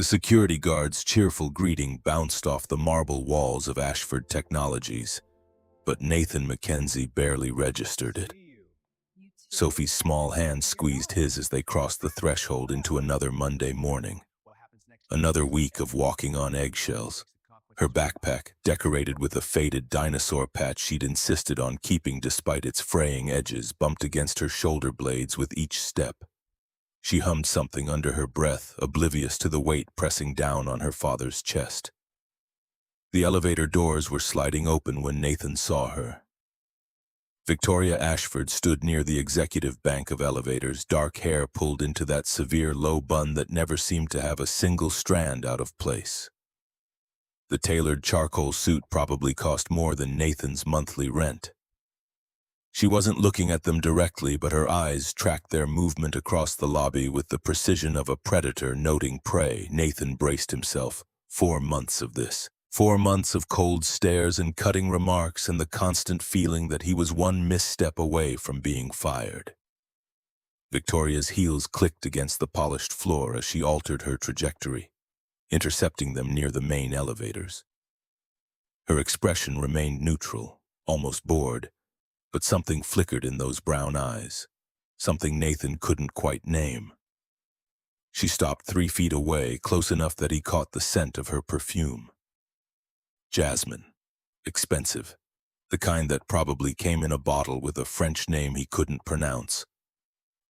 The security guard's cheerful greeting bounced off the marble walls of Ashford Technologies, but Nathan MacKenzie barely registered it. Sophie's small hand squeezed his as they crossed the threshold into another Monday morning. Another week of walking on eggshells. Her backpack, decorated with a faded dinosaur patch she'd insisted on keeping despite its fraying edges, bumped against her shoulder blades with each step. She hummed something under her breath, oblivious to the weight pressing down on her father's chest. The elevator doors were sliding open when Nathan saw her. Victoria Ashford stood near the executive bank of elevators, dark hair pulled into that severe low bun that never seemed to have a single strand out of place. The tailored charcoal suit probably cost more than Nathan's monthly rent. She wasn't looking at them directly, but her eyes tracked their movement across the lobby with the precision of a predator noting prey. Nathan braced himself. 4 months of this. 4 months of cold stares and cutting remarks and the constant feeling that he was one misstep away from being fired. Victoria's heels clicked against the polished floor as she altered her trajectory, intercepting them near the main elevators. Her expression remained neutral, almost bored, but something flickered in those brown eyes, something Nathan couldn't quite name. She stopped 3 feet away, close enough that he caught the scent of her perfume. Jasmine. Expensive. The kind that probably came in a bottle with a French name he couldn't pronounce.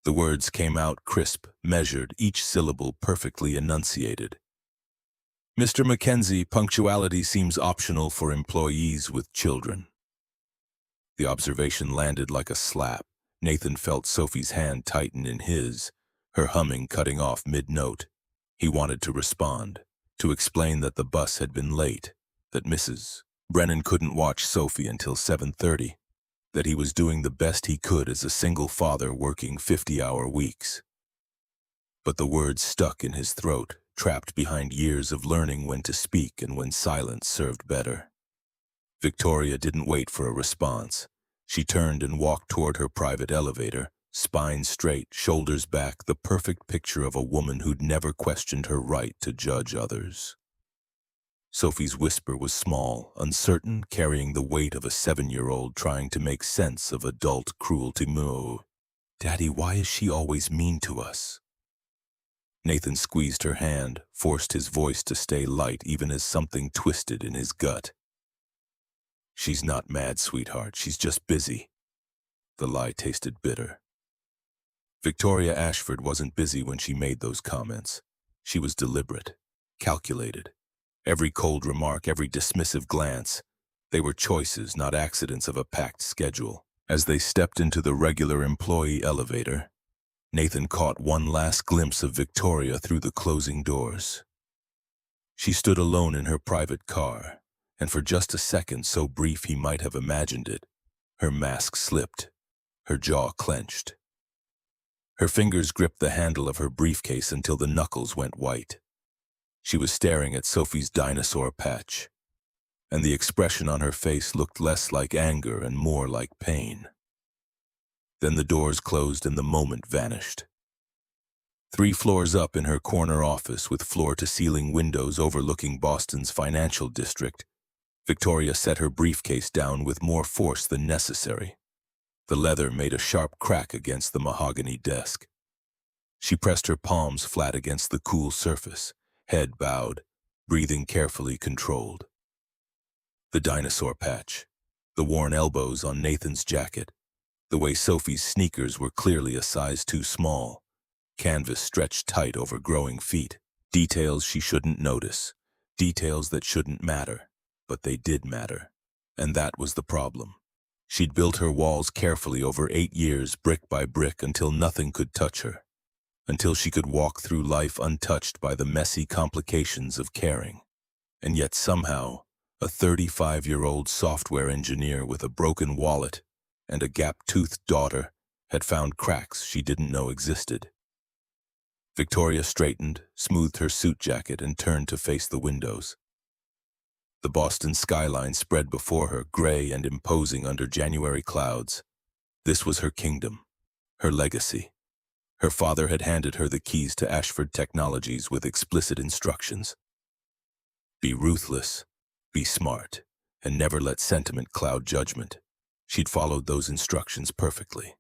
The words came out crisp, measured, each syllable perfectly enunciated. Mr. MacKenzie, punctuality seems optional for employees with children. The observation landed like a slap. Nathan felt Sophie's hand tighten in his, her humming cutting off mid-note. He wanted to respond, to explain that the bus had been late, that Mrs. Brennan couldn't watch Sophie until 7:30, that he was doing the best he could as a single father working 50-hour weeks. But the words stuck in his throat, trapped behind years of learning when to speak and when silence served better. Victoria didn't wait for a response. She turned and walked toward her private elevator, spine straight, shoulders back, the perfect picture of a woman who'd never questioned her right to judge others. Sophie's whisper was small, uncertain, carrying the weight of a 7-year-old trying to make sense of adult cruelty. Daddy, why is she always mean to us? Nathan squeezed her hand, forced his voice to stay light even as something twisted in his gut. She's not mad, sweetheart, she's just busy. The lie tasted bitter. Victoria Ashford wasn't busy when she made those comments. She was deliberate, calculated. Every cold remark, every dismissive glance, they were choices, not accidents of a packed schedule. As they stepped into the regular employee elevator, Nathan caught one last glimpse of Victoria through the closing doors. She stood alone in her private car, and for just a second, so brief he might have imagined it, her mask slipped, her jaw clenched. Her fingers gripped the handle of her briefcase until the knuckles went white. She was staring at Sophie's dinosaur patch, and the expression on her face looked less like anger and more like pain. Then the doors closed and the moment vanished. 3 floors up in her corner office with floor-to-ceiling windows overlooking Boston's financial district, Victoria set her briefcase down with more force than necessary. The leather made a sharp crack against the mahogany desk. She pressed her palms flat against the cool surface, head bowed, breathing carefully controlled. The dinosaur patch, the worn elbows on Nathan's jacket, the way Sophie's sneakers were clearly a size too small, canvas stretched tight over growing feet, details she shouldn't notice, details that shouldn't matter, but they did matter, and that was the problem. She'd built her walls carefully over 8 years, brick by brick, until nothing could touch her, until she could walk through life untouched by the messy complications of caring. And yet somehow, a 35-year-old software engineer with a broken wallet and a gap-toothed daughter had found cracks she didn't know existed. Victoria straightened, smoothed her suit jacket, and turned to face the windows. The Boston skyline spread before her, gray and imposing under January clouds. This was her kingdom, her legacy. Her father had handed her the keys to Ashford Technologies with explicit instructions. Be ruthless, be smart, and never let sentiment cloud judgment. She'd followed those instructions perfectly.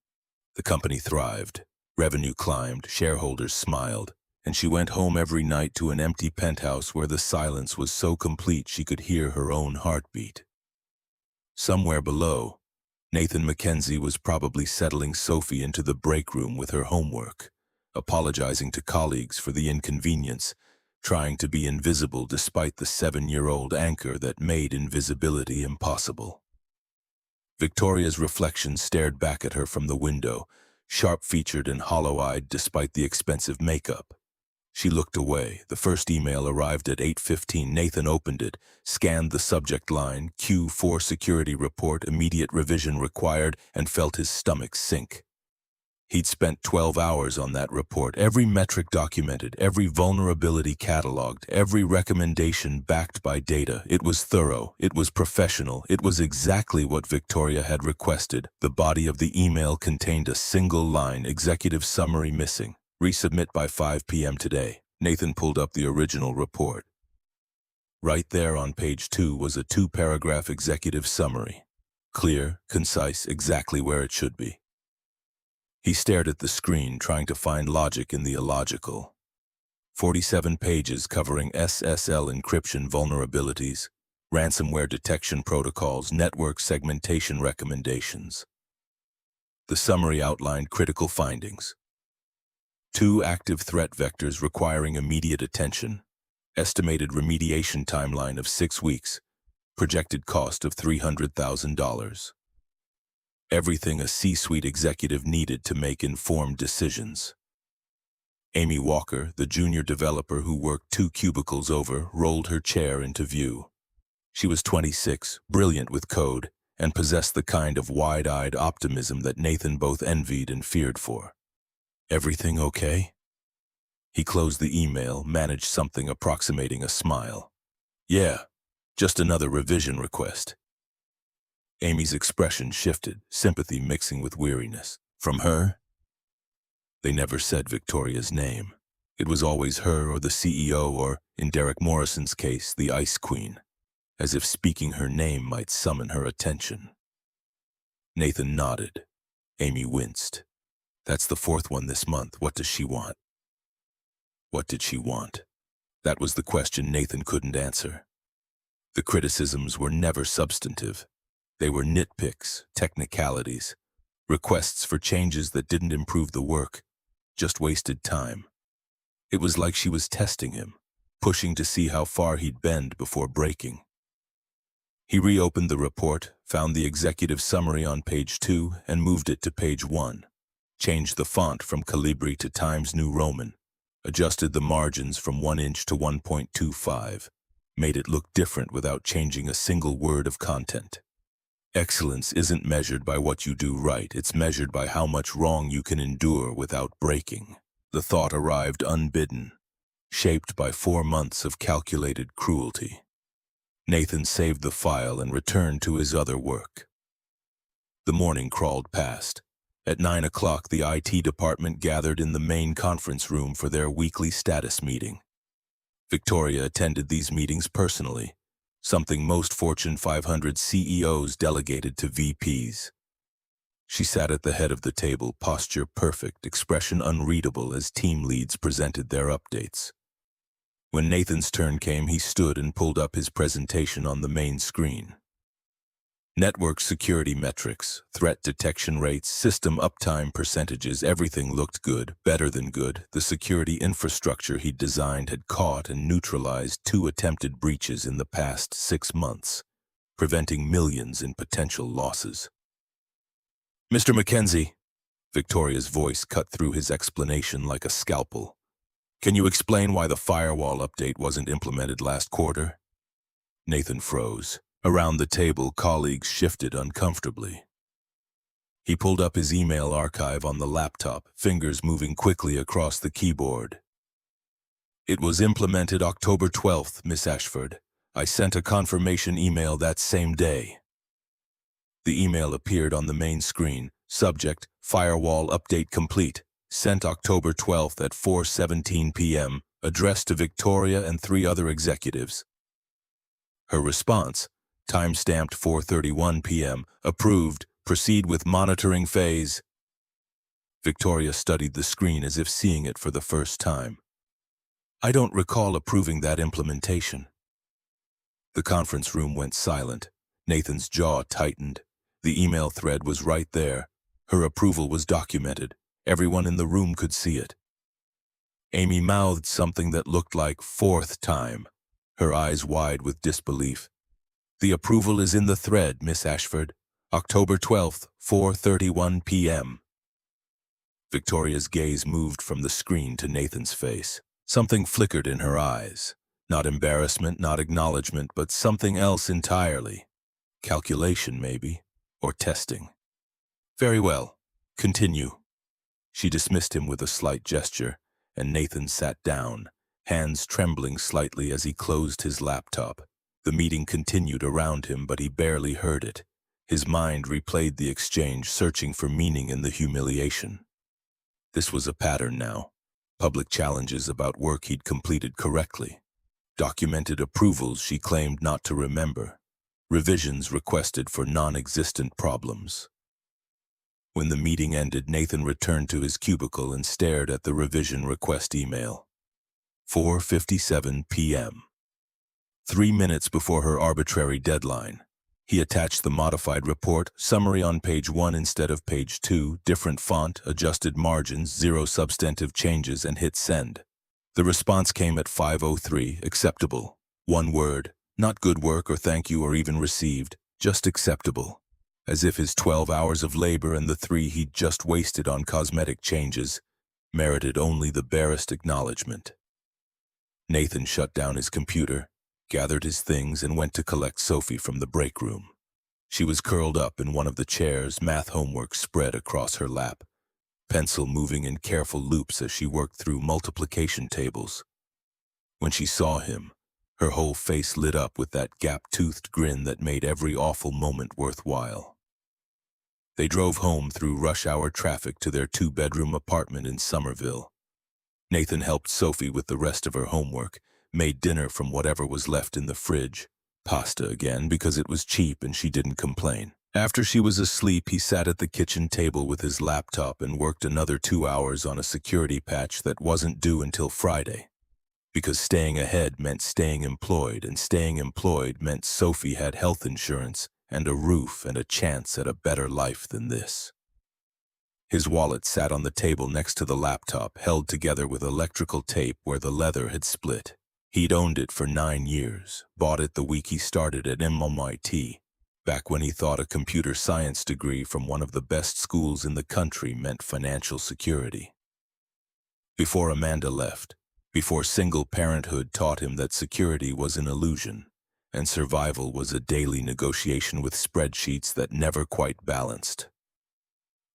The company thrived, revenue climbed, shareholders smiled, and she went home every night to an empty penthouse where the silence was so complete she could hear her own heartbeat. Somewhere below, Nathan MacKenzie was probably settling Sophie into the break room with her homework, apologizing to colleagues for the inconvenience, trying to be invisible despite the 7-year-old anchor that made invisibility impossible. Victoria's reflection stared back at her from the window, sharp-featured and hollow-eyed despite the expensive makeup. She looked away. The first email arrived at 8:15. Nathan opened it, scanned the subject line, Q4 security report, immediate revision required, and felt his stomach sink. He'd spent 12 hours on that report, every metric documented, every vulnerability cataloged, every recommendation backed by data. It was thorough, it was professional, it was exactly what Victoria had requested. The body of the email contained a single line, executive summary missing. Resubmit by 5 p.m. today. Nathan pulled up the original report. Right there on page 2 was a 2-paragraph executive summary. Clear, concise, exactly where it should be. He stared at the screen, trying to find logic in the illogical. 47 pages covering SSL encryption vulnerabilities, ransomware detection protocols, network segmentation recommendations. The summary outlined critical findings. 2 active threat vectors requiring immediate attention, estimated remediation timeline of 6 weeks, projected cost of $300,000. Everything a C-suite executive needed to make informed decisions. Amy Walker, the junior developer who worked 2 cubicles over, rolled her chair into view. She was 26, brilliant with code, and possessed the kind of wide-eyed optimism that Nathan both envied and feared for. Everything okay? He closed the email, managed something approximating a smile. Yeah, just another revision request. Amy's expression shifted, sympathy mixing with weariness. From her? They never said Victoria's name. It was always her or the CEO or, in Derek Morrison's case, the Ice Queen, as if speaking her name might summon her attention. Nathan nodded. Amy winced. That's the 4th one this month. What does she want? What did she want? That was the question Nathan couldn't answer. The criticisms were never substantive. They were nitpicks, technicalities, requests for changes that didn't improve the work, just wasted time. It was like she was testing him, pushing to see how far he'd bend before breaking. He reopened the report, found the executive summary on page 2, and moved it to page 1. Changed the font from Calibri to Times New Roman, adjusted the margins from 1 inch to 1.25, made it look different without changing a single word of content. Excellence isn't measured by what you do right, it's measured by how much wrong you can endure without breaking. The thought arrived unbidden, shaped by 4 months of calculated cruelty. Nathan saved the file and returned to his other work. The morning crawled past. At 9 o'clock, the IT department gathered in the main conference room for their weekly status meeting. Victoria attended these meetings personally, something most Fortune 500 CEOs delegated to VPs. She sat at the head of the table, posture perfect, expression unreadable as team leads presented their updates. When Nathan's turn came, he stood and pulled up his presentation on the main screen. Network security metrics, threat detection rates, system uptime percentages, everything looked good, better than good. The security infrastructure he'd designed had caught and neutralized 2 attempted breaches in the past 6 months, preventing millions in potential losses. Mr. MacKenzie, Victoria's voice cut through his explanation like a scalpel. Can you explain why the firewall update wasn't implemented last quarter? Nathan froze. Around the table, colleagues shifted uncomfortably. He pulled up his email archive on the laptop, fingers moving quickly across the keyboard. It was implemented October 12th, Miss Ashford. I sent a confirmation email that same day. The email appeared on the main screen. Subject, firewall update complete. Sent October 12th at 4:17 p.m., addressed to Victoria and 3 other executives. Her response, timestamped 4:31 p.m., approved, proceed with monitoring phase. Victoria studied the screen as if seeing it for the first time. I don't recall approving that implementation. The conference room went silent. Nathan's jaw tightened. The email thread was right there. Her approval was documented. Everyone in the room could see it. Amy mouthed something that looked like fourth time, her eyes wide with disbelief. The approval is in the thread, Miss Ashford. October 12th, 4:31 p.m. Victoria's gaze moved from the screen to Nathan's face. Something flickered in her eyes. Not embarrassment, not acknowledgement, but something else entirely. Calculation, maybe, or testing. Very well. Continue. She dismissed him with a slight gesture, and Nathan sat down, hands trembling slightly as he closed his laptop. The meeting continued around him, but he barely heard it. His mind replayed the exchange, searching for meaning in the humiliation. This was a pattern now. Public challenges about work he'd completed correctly. Documented approvals she claimed not to remember. Revisions requested for non-existent problems. When the meeting ended, Nathan returned to his cubicle and stared at the revision request email. 4:57 p.m. 3 minutes before her arbitrary deadline. He attached the modified report, summary on page 1 instead of page 2, different font, adjusted margins, 0 substantive changes, and hit send. The response came at 5:03, acceptable. 1 word, not good work or thank you or even received, just acceptable. As if his 12 hours of labor and the 3 he'd just wasted on cosmetic changes merited only the barest acknowledgement. Nathan shut down his computer, gathered his things, and went to collect Sophie from the break room. She was curled up in one of the chairs, math homework spread across her lap, pencil moving in careful loops as she worked through multiplication tables. When she saw him, her whole face lit up with that gap-toothed grin that made every awful moment worthwhile. They drove home through rush-hour traffic to their 2-bedroom apartment in Somerville. Nathan helped Sophie with the rest of her homework, made dinner from whatever was left in the fridge. Pasta again, because it was cheap and she didn't complain. After she was asleep, he sat at the kitchen table with his laptop and worked another 2 hours on a security patch that wasn't due until Friday. Because staying ahead meant staying employed, and staying employed meant Sophie had health insurance and a roof and a chance at a better life than this. His wallet sat on the table next to the laptop, held together with electrical tape where the leather had split. He'd owned it for 9 years, bought it the week he started at MIT, back when he thought a computer science degree from one of the best schools in the country meant financial security. Before Amanda left, before single parenthood taught him that security was an illusion, and survival was a daily negotiation with spreadsheets that never quite balanced.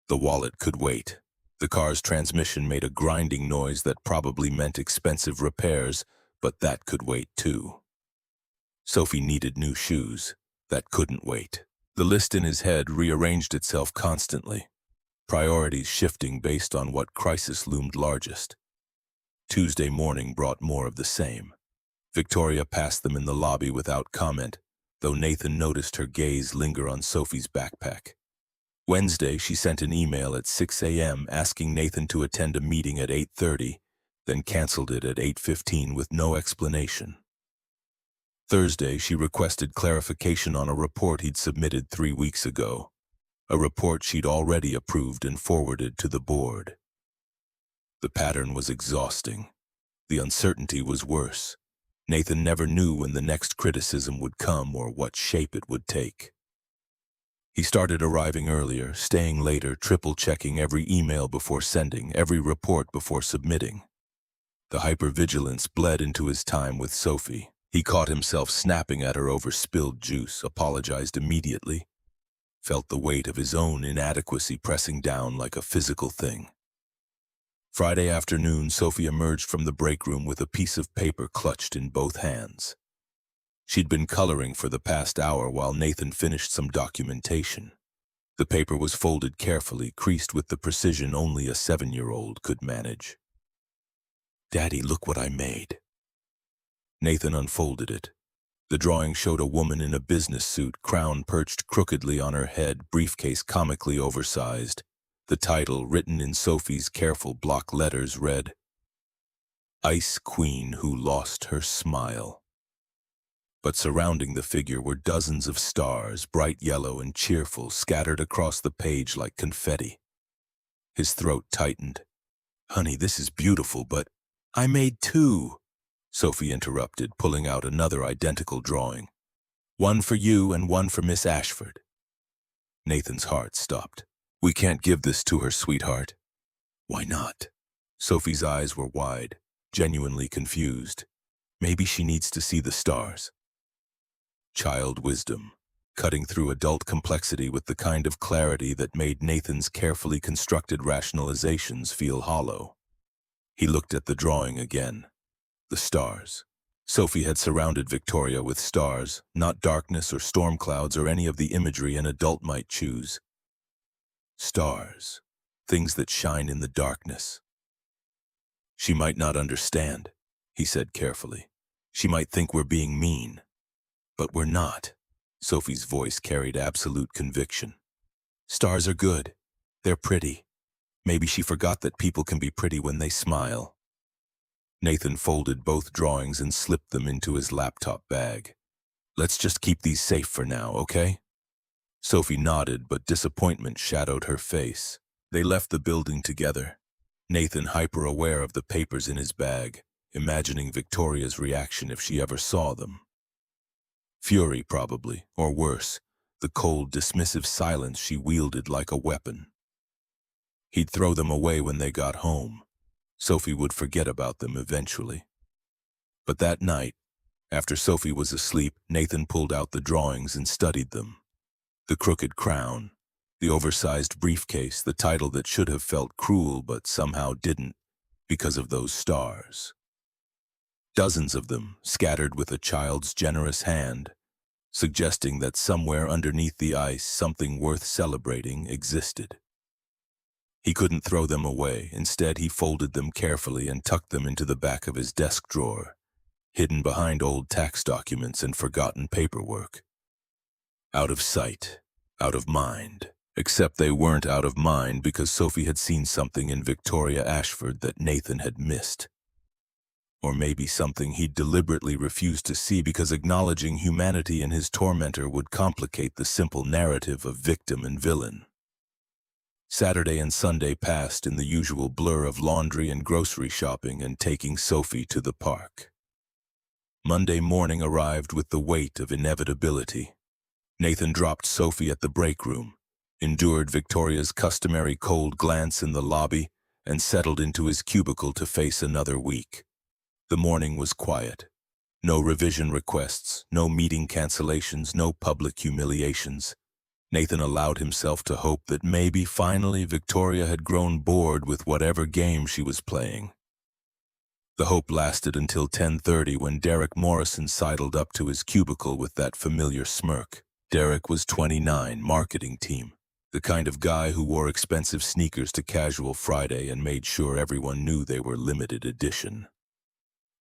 The wallet could wait. The car's transmission made a grinding noise that probably meant expensive repairs, but that could wait too. Sophie needed new shoes. That couldn't wait. The list in his head rearranged itself constantly, priorities shifting based on what crisis loomed largest. Tuesday morning brought more of the same. Victoria passed them in the lobby without comment, though Nathan noticed her gaze linger on Sophie's backpack. Wednesday, she sent an email at 6 a.m. asking Nathan to attend a meeting at 8:30, then canceled it at 8:15 with no explanation. Thursday, she requested clarification on a report he'd submitted 3 weeks ago, a report she'd already approved and forwarded to the board. The pattern was exhausting. The uncertainty was worse. Nathan never knew when the next criticism would come or what shape it would take. He started arriving earlier, staying later, triple-checking every email before sending, every report before submitting. The hypervigilance bled into his time with Sophie. He caught himself snapping at her over spilled juice, apologized immediately, felt the weight of his own inadequacy pressing down like a physical thing. Friday afternoon, Sophie emerged from the break room with a piece of paper clutched in both hands. She'd been coloring for the past hour while Nathan finished some documentation. The paper was folded carefully, creased with the precision only a 7-year-old could manage. "Daddy, look what I made." Nathan unfolded it. The drawing showed a woman in a business suit, crown perched crookedly on her head, briefcase comically oversized. The title, written in Sophie's careful block letters, read, "Ice Queen Who Lost Her Smile." But surrounding the figure were dozens of stars, bright yellow and cheerful, scattered across the page like confetti. His throat tightened. "Honey, this is beautiful, but I made 2. Sophie interrupted, pulling out another identical drawing. "One for you and one for Miss Ashford." Nathan's heart stopped. "We can't give this to her, sweetheart." "Why not?" Sophie's eyes were wide, genuinely confused. "Maybe she needs to see the stars." Child wisdom, cutting through adult complexity with the kind of clarity that made Nathan's carefully constructed rationalizations feel hollow. He looked at the drawing again. The stars. Sophie had surrounded Victoria with stars, not darkness or storm clouds or any of the imagery an adult might choose. Stars. Things that shine in the darkness. "She might not understand," he said carefully. "She might think we're being mean. But we're not." Sophie's voice carried absolute conviction. "Stars are good. They're pretty. Maybe she forgot that people can be pretty when they smile." Nathan folded both drawings and slipped them into his laptop bag. "Let's just keep these safe for now, okay?" Sophie nodded, but disappointment shadowed her face. They left the building together, Nathan hyper-aware of the papers in his bag, imagining Victoria's reaction if she ever saw them. Fury, probably, or worse, the cold, dismissive silence she wielded like a weapon. He'd throw them away when they got home. Sophie would forget about them eventually. But that night, after Sophie was asleep, Nathan pulled out the drawings and studied them. The crooked crown, the oversized briefcase, the title that should have felt cruel but somehow didn't because of those stars. Dozens of them, scattered with a child's generous hand, suggesting that somewhere underneath the ice something worth celebrating existed. He couldn't throw them away. Instead, he folded them carefully and tucked them into the back of his desk drawer, hidden behind old tax documents and forgotten paperwork. Out of sight, out of mind. Except they weren't out of mind because Sophie had seen something in Victoria Ashford that Nathan had missed. Or maybe something he'd deliberately refused to see because acknowledging humanity in his tormentor would complicate the simple narrative of victim and villain. Saturday and Sunday passed in the usual blur of laundry and grocery shopping and taking Sophie to the park. Monday morning arrived with the weight of inevitability. Nathan dropped Sophie at the break room, endured Victoria's customary cold glance in the lobby, and settled into his cubicle to face another week. The morning was quiet. No revision requests, no meeting cancellations, no public humiliations. Nathan allowed himself to hope that maybe finally Victoria had grown bored with whatever game she was playing. The hope lasted until 10:30 when Derek Morrison sidled up to his cubicle with that familiar smirk. Derek was 29, marketing team, the kind of guy who wore expensive sneakers to casual Friday and made sure everyone knew they were limited edition.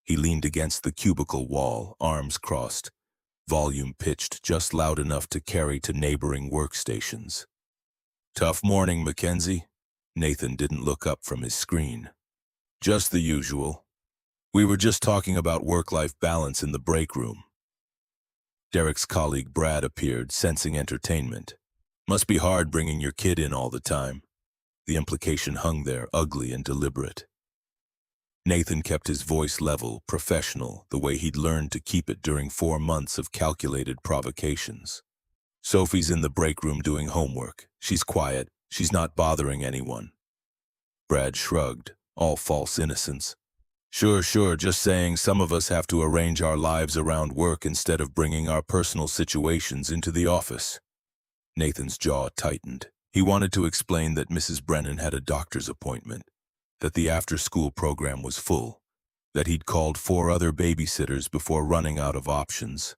He leaned against the cubicle wall, arms crossed, volume pitched just loud enough to carry to neighboring workstations. "Tough morning, MacKenzie." Nathan didn't look up from his screen. "Just the usual. We were just talking about work-life balance in the break room." Derek's colleague Brad appeared, sensing entertainment. "Must be hard bringing your kid in all the time." The implication hung there, ugly and deliberate. Nathan kept his voice level, professional, the way he'd learned to keep it during 4 months of calculated provocations. "Sophie's in the break room doing homework. She's quiet. She's not bothering anyone." Brad shrugged, all false innocence. Sure, just saying some of us have to arrange our lives around work instead of bringing our personal situations into the office." Nathan's jaw tightened. He wanted to explain that Mrs. Brennan had a doctor's appointment, that the after-school program was full, that he'd called 4 other babysitters before running out of options.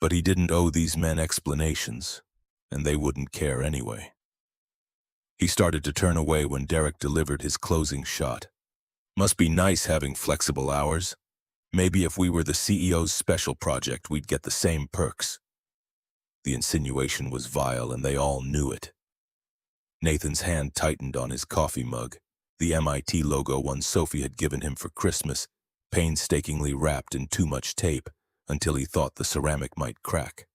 But he didn't owe these men explanations. and they wouldn't care anyway. He started to turn away when Derek delivered his closing shot. Must be nice having flexible hours. Maybe if we were the CEO's special project, we'd get the same perks. The insinuation was vile, and they all knew it. Nathan's hand tightened on his coffee mug, the MIT logo one Sophie had given him for Christmas, painstakingly wrapped in too much tape until he thought the ceramic might crack.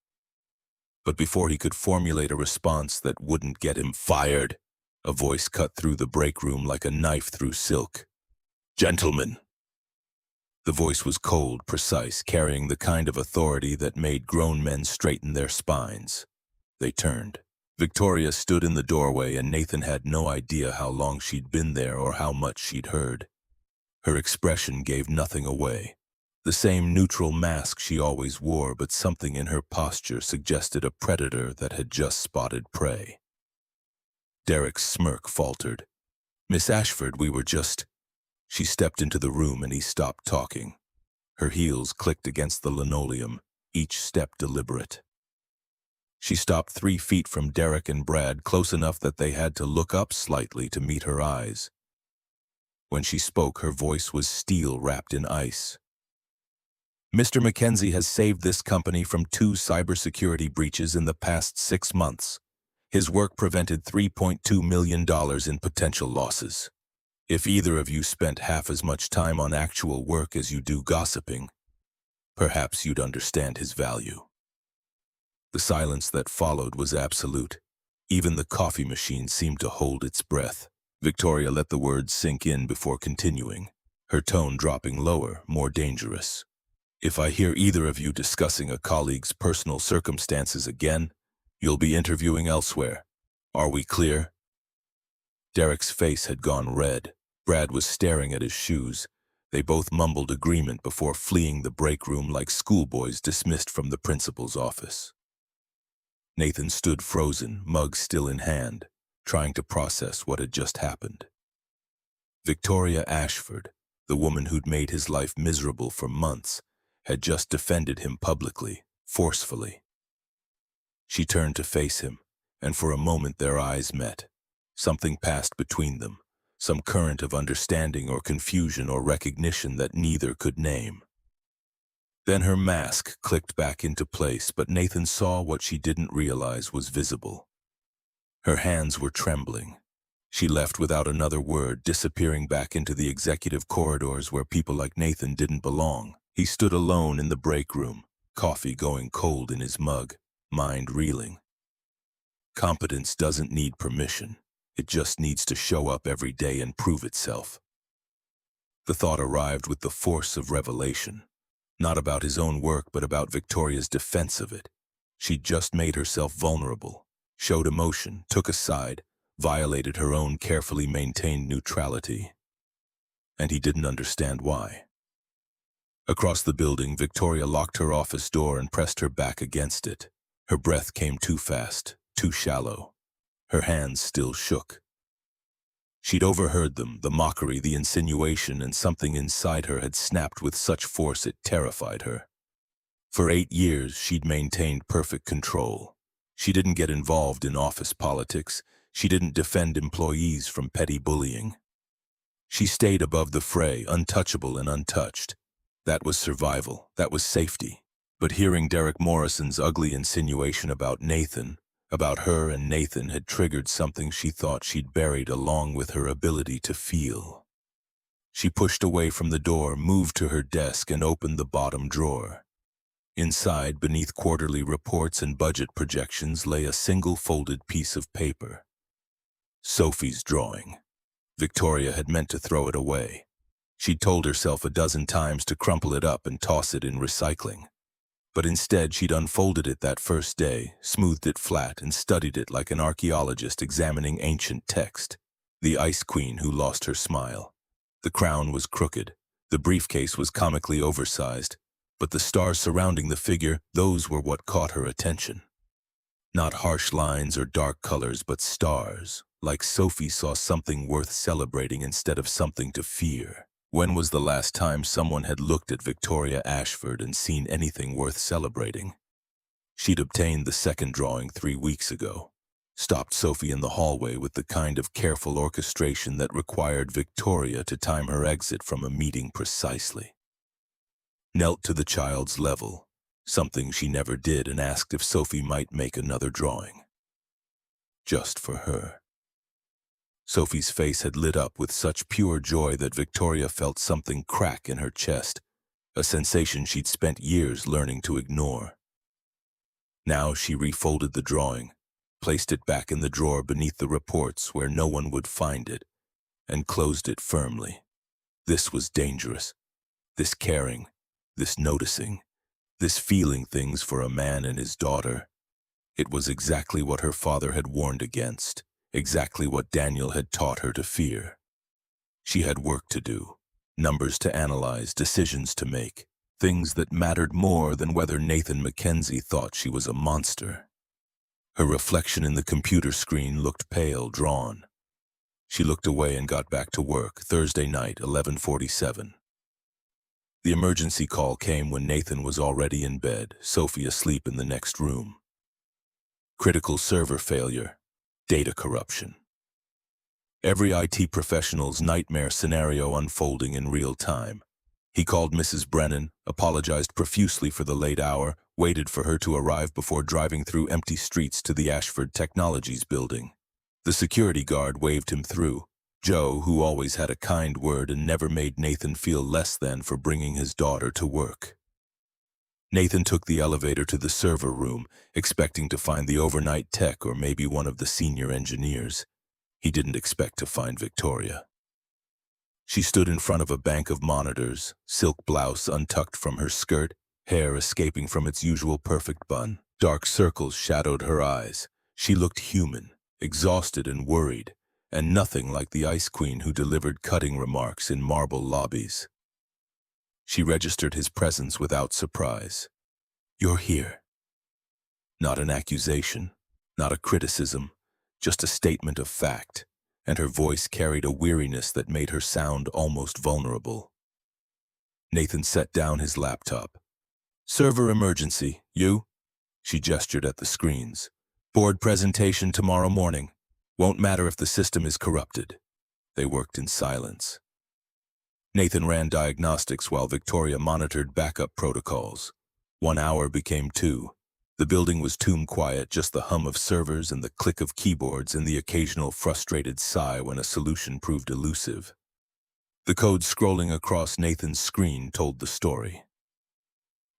But before he could formulate a response that wouldn't get him fired, a voice cut through the break room like a knife through silk. "Gentlemen." The voice was cold, precise, carrying the kind of authority that made grown men straighten their spines. They turned. Victoria stood in the doorway, and Nathan had no idea how long she'd been there or how much she'd heard. Her expression gave nothing away. The same neutral mask she always wore, but something in her posture suggested a predator that had just spotted prey. Derek's smirk faltered. "Miss Ashford, we were just—" She stepped into the room and he stopped talking. Her heels clicked against the linoleum, each step deliberate. She stopped 3 feet from Derek and Brad, close enough that they had to look up slightly to meet her eyes. When she spoke, her voice was steel wrapped in ice. "Mr. MacKenzie has saved this company from 2 cybersecurity breaches in the past 6 months. His work prevented $3.2 million in potential losses. If either of you spent half as much time on actual work as you do gossiping, perhaps you'd understand his value." The silence that followed was absolute. Even the coffee machine seemed to hold its breath. Victoria let the words sink in before continuing, her tone dropping lower, more dangerous. "If I hear either of you discussing a colleague's personal circumstances again, you'll be interviewing elsewhere. Are we clear?" Derek's face had gone red. Brad was staring at his shoes. They both mumbled agreement before fleeing the break room like schoolboys dismissed from the principal's office. Nathan stood frozen, mug still in hand, trying to process what had just happened. Victoria Ashford, the woman who'd made his life miserable for months, had just defended him publicly, forcefully. She turned to face him, and for a moment their eyes met. Something passed between them, some current of understanding or confusion or recognition that neither could name. Then her mask clicked back into place, but Nathan saw what she didn't realize was visible. Her hands were trembling. She left without another word, disappearing back into the executive corridors where people like Nathan didn't belong. He stood alone in the break room, coffee going cold in his mug, mind reeling. Competence doesn't need permission. It just needs to show up every day and prove itself. The thought arrived with the force of revelation. Not about his own work, but about Victoria's defense of it. She'd just made herself vulnerable, showed emotion, took a side, violated her own carefully maintained neutrality. And he didn't understand why. Across the building, Victoria locked her office door and pressed her back against it. Her breath came too fast, too shallow. Her hands still shook. She'd overheard them, the mockery, the insinuation, and something inside her had snapped with such force it terrified her. For 8 years, she'd maintained perfect control. She didn't get involved in office politics. She didn't defend employees from petty bullying. She stayed above the fray, untouchable and untouched. That was survival. That was safety. But hearing Derek Morrison's ugly insinuation about Nathan, about her and Nathan, had triggered something she thought she'd buried along with her ability to feel. She pushed away from the door, moved to her desk, and opened the bottom drawer. Inside, beneath quarterly reports and budget projections, lay a single folded piece of paper. Sophie's drawing. Victoria had meant to throw it away. She'd told herself a dozen times to crumple it up and toss it in recycling. But instead, she'd unfolded it that first day, smoothed it flat, and studied it like an archaeologist examining ancient text. The Ice Queen who lost her smile. The crown was crooked. The briefcase was comically oversized. But the stars surrounding the figure, those were what caught her attention. Not harsh lines or dark colors, but stars, like Sophie saw something worth celebrating instead of something to fear. When was the last time someone had looked at Victoria Ashford and seen anything worth celebrating? She'd obtained the second drawing 3 weeks ago, stopped Sophie in the hallway with the kind of careful orchestration that required Victoria to time her exit from a meeting precisely. Knelt to the child's level, something she never did, and asked if Sophie might make another drawing. Just for her. Sophie's face had lit up with such pure joy that Victoria felt something crack in her chest, a sensation she'd spent years learning to ignore. Now she refolded the drawing, placed it back in the drawer beneath the reports where no one would find it, and closed it firmly. This was dangerous. This caring, this noticing, this feeling things for a man and his daughter. It was exactly what her father had warned against, exactly what Daniel had taught her to fear. She had work to do, numbers to analyze, decisions to make, things that mattered more than whether Nathan MacKenzie thought she was a monster. Her reflection in the computer screen looked pale, drawn. She looked away and got back to work, Thursday night, 11:47. The emergency call came when Nathan was already in bed, Sophie asleep in the next room. Critical server failure, data corruption. Every IT professional's nightmare scenario unfolding in real time. He called Mrs. Brennan, apologized profusely for the late hour, waited for her to arrive before driving through empty streets to the Ashford Technologies building. The security guard waved him through. Joe, who always had a kind word and never made Nathan feel less than for bringing his daughter to work. Nathan took the elevator to the server room, expecting to find the overnight tech or maybe one of the senior engineers. He didn't expect to find Victoria. She stood in front of a bank of monitors, silk blouse untucked from her skirt, hair escaping from its usual perfect bun. Dark circles shadowed her eyes. She looked human, exhausted and worried, and nothing like the Ice Queen who delivered cutting remarks in marble lobbies. She registered his presence without surprise. "You're here." Not an accusation, not a criticism, just a statement of fact, and her voice carried a weariness that made her sound almost vulnerable. Nathan set down his laptop. "Server emergency, you?" She gestured at the screens. "Board presentation tomorrow morning. Won't matter if the system is corrupted." They worked in silence. Nathan ran diagnostics while Victoria monitored backup protocols. 1 hour became 2. The building was tomb quiet, just the hum of servers and the click of keyboards and the occasional frustrated sigh when a solution proved elusive. The code scrolling across Nathan's screen told the story.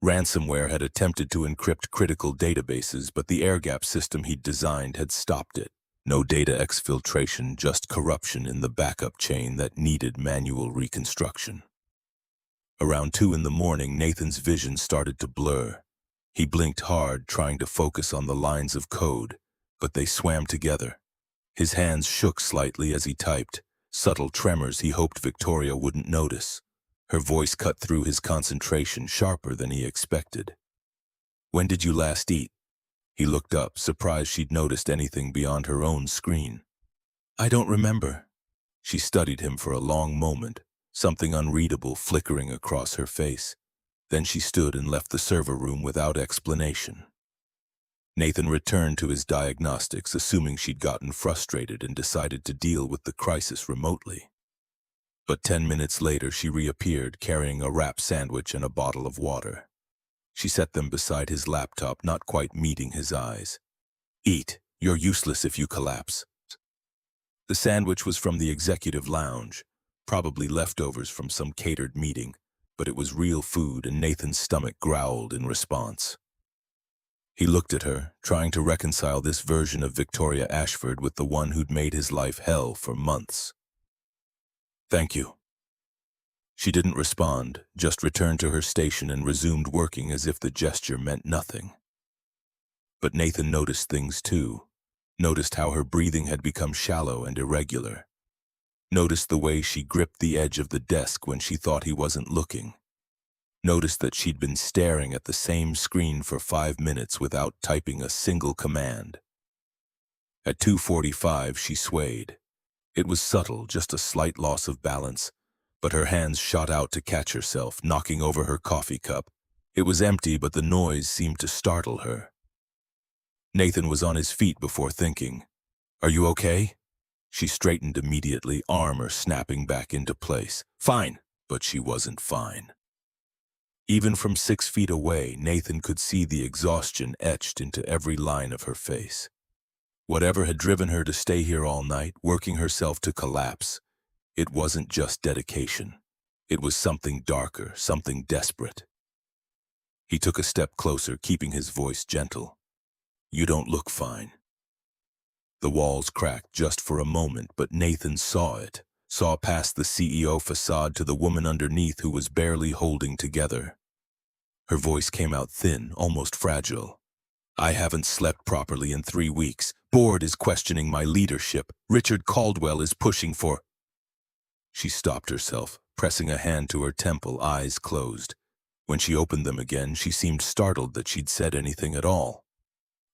Ransomware had attempted to encrypt critical databases, but the air-gap system he'd designed had stopped it. No data exfiltration, just corruption in the backup chain that needed manual reconstruction. Around 2 in the morning, Nathan's vision started to blur. He blinked hard, trying to focus on the lines of code, but they swam together. His hands shook slightly as he typed, subtle tremors he hoped Victoria wouldn't notice. Her voice cut through his concentration, sharper than he expected. "When did you last eat?" He looked up, surprised she'd noticed anything beyond her own screen. "I don't remember." She studied him for a long moment, something unreadable flickering across her face. Then she stood and left the server room without explanation. Nathan returned to his diagnostics, assuming she'd gotten frustrated and decided to deal with the crisis remotely. But 10 minutes later, she reappeared, carrying a wrap sandwich and a bottle of water. She set them beside his laptop, not quite meeting his eyes. "Eat. You're useless if you collapse." The sandwich was from the executive lounge, probably leftovers from some catered meeting, but it was real food and Nathan's stomach growled in response. He looked at her, trying to reconcile this version of Victoria Ashford with the one who'd made his life hell for months. "Thank you." She didn't respond, just returned to her station and resumed working as if the gesture meant nothing. But Nathan noticed things too. Noticed how her breathing had become shallow and irregular. Noticed the way she gripped the edge of the desk when she thought he wasn't looking. Noticed that she'd been staring at the same screen for 5 minutes without typing a single command. At 2:45, she swayed. It was subtle, just a slight loss of balance, but her hands shot out to catch herself, knocking over her coffee cup. It was empty, but the noise seemed to startle her. Nathan was on his feet before thinking. "Are you okay?" She straightened immediately, armor snapping back into place. "Fine." But she wasn't fine. Even from 6 feet away, Nathan could see the exhaustion etched into every line of her face. Whatever had driven her to stay here all night, working herself to collapse, it wasn't just dedication. It was something darker, something desperate. He took a step closer, keeping his voice gentle. "You don't look fine." The walls cracked just for a moment, but Nathan saw it, saw past the CEO facade to the woman underneath who was barely holding together. Her voice came out thin, almost fragile. "I haven't slept properly in 3 weeks. Board is questioning my leadership. Richard Caldwell is pushing for—" She stopped herself, pressing a hand to her temple, eyes closed. When she opened them again, she seemed startled that she'd said anything at all.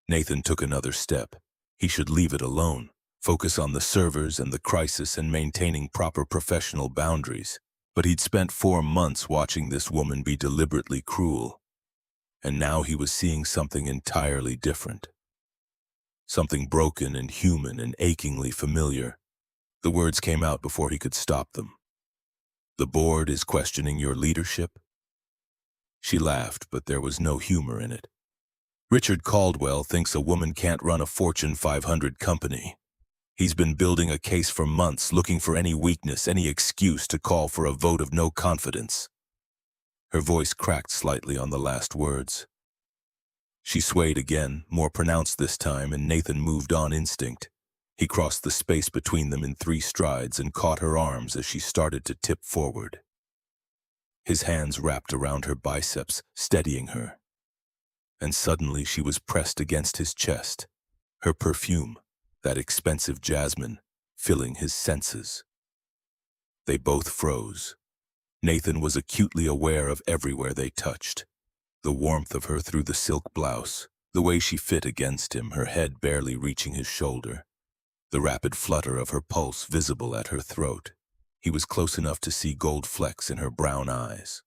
Nathan took another step. He should leave it alone, focus on the servers and the crisis and maintaining proper professional boundaries. But he'd spent 4 months watching this woman be deliberately cruel. And now he was seeing something entirely different. Something broken and human and achingly familiar. The words came out before he could stop them. "The board is questioning your leadership?" She laughed, but there was no humor in it. "Richard Caldwell thinks a woman can't run a Fortune 500 company. He's been building a case for months, looking for any weakness, any excuse to call for a vote of no confidence." Her voice cracked slightly on the last words. She swayed again, more pronounced this time, and Nathan moved on instinct. He crossed the space between them in 3 strides and caught her arms as she started to tip forward. His hands wrapped around her biceps, steadying her. And suddenly she was pressed against his chest, her perfume, that expensive jasmine, filling his senses. They both froze. Nathan was acutely aware of everywhere they touched. The warmth of her through the silk blouse, the way she fit against him, her head barely reaching his shoulder, the rapid flutter of her pulse visible at her throat. He was close enough to see gold flecks in her brown eyes.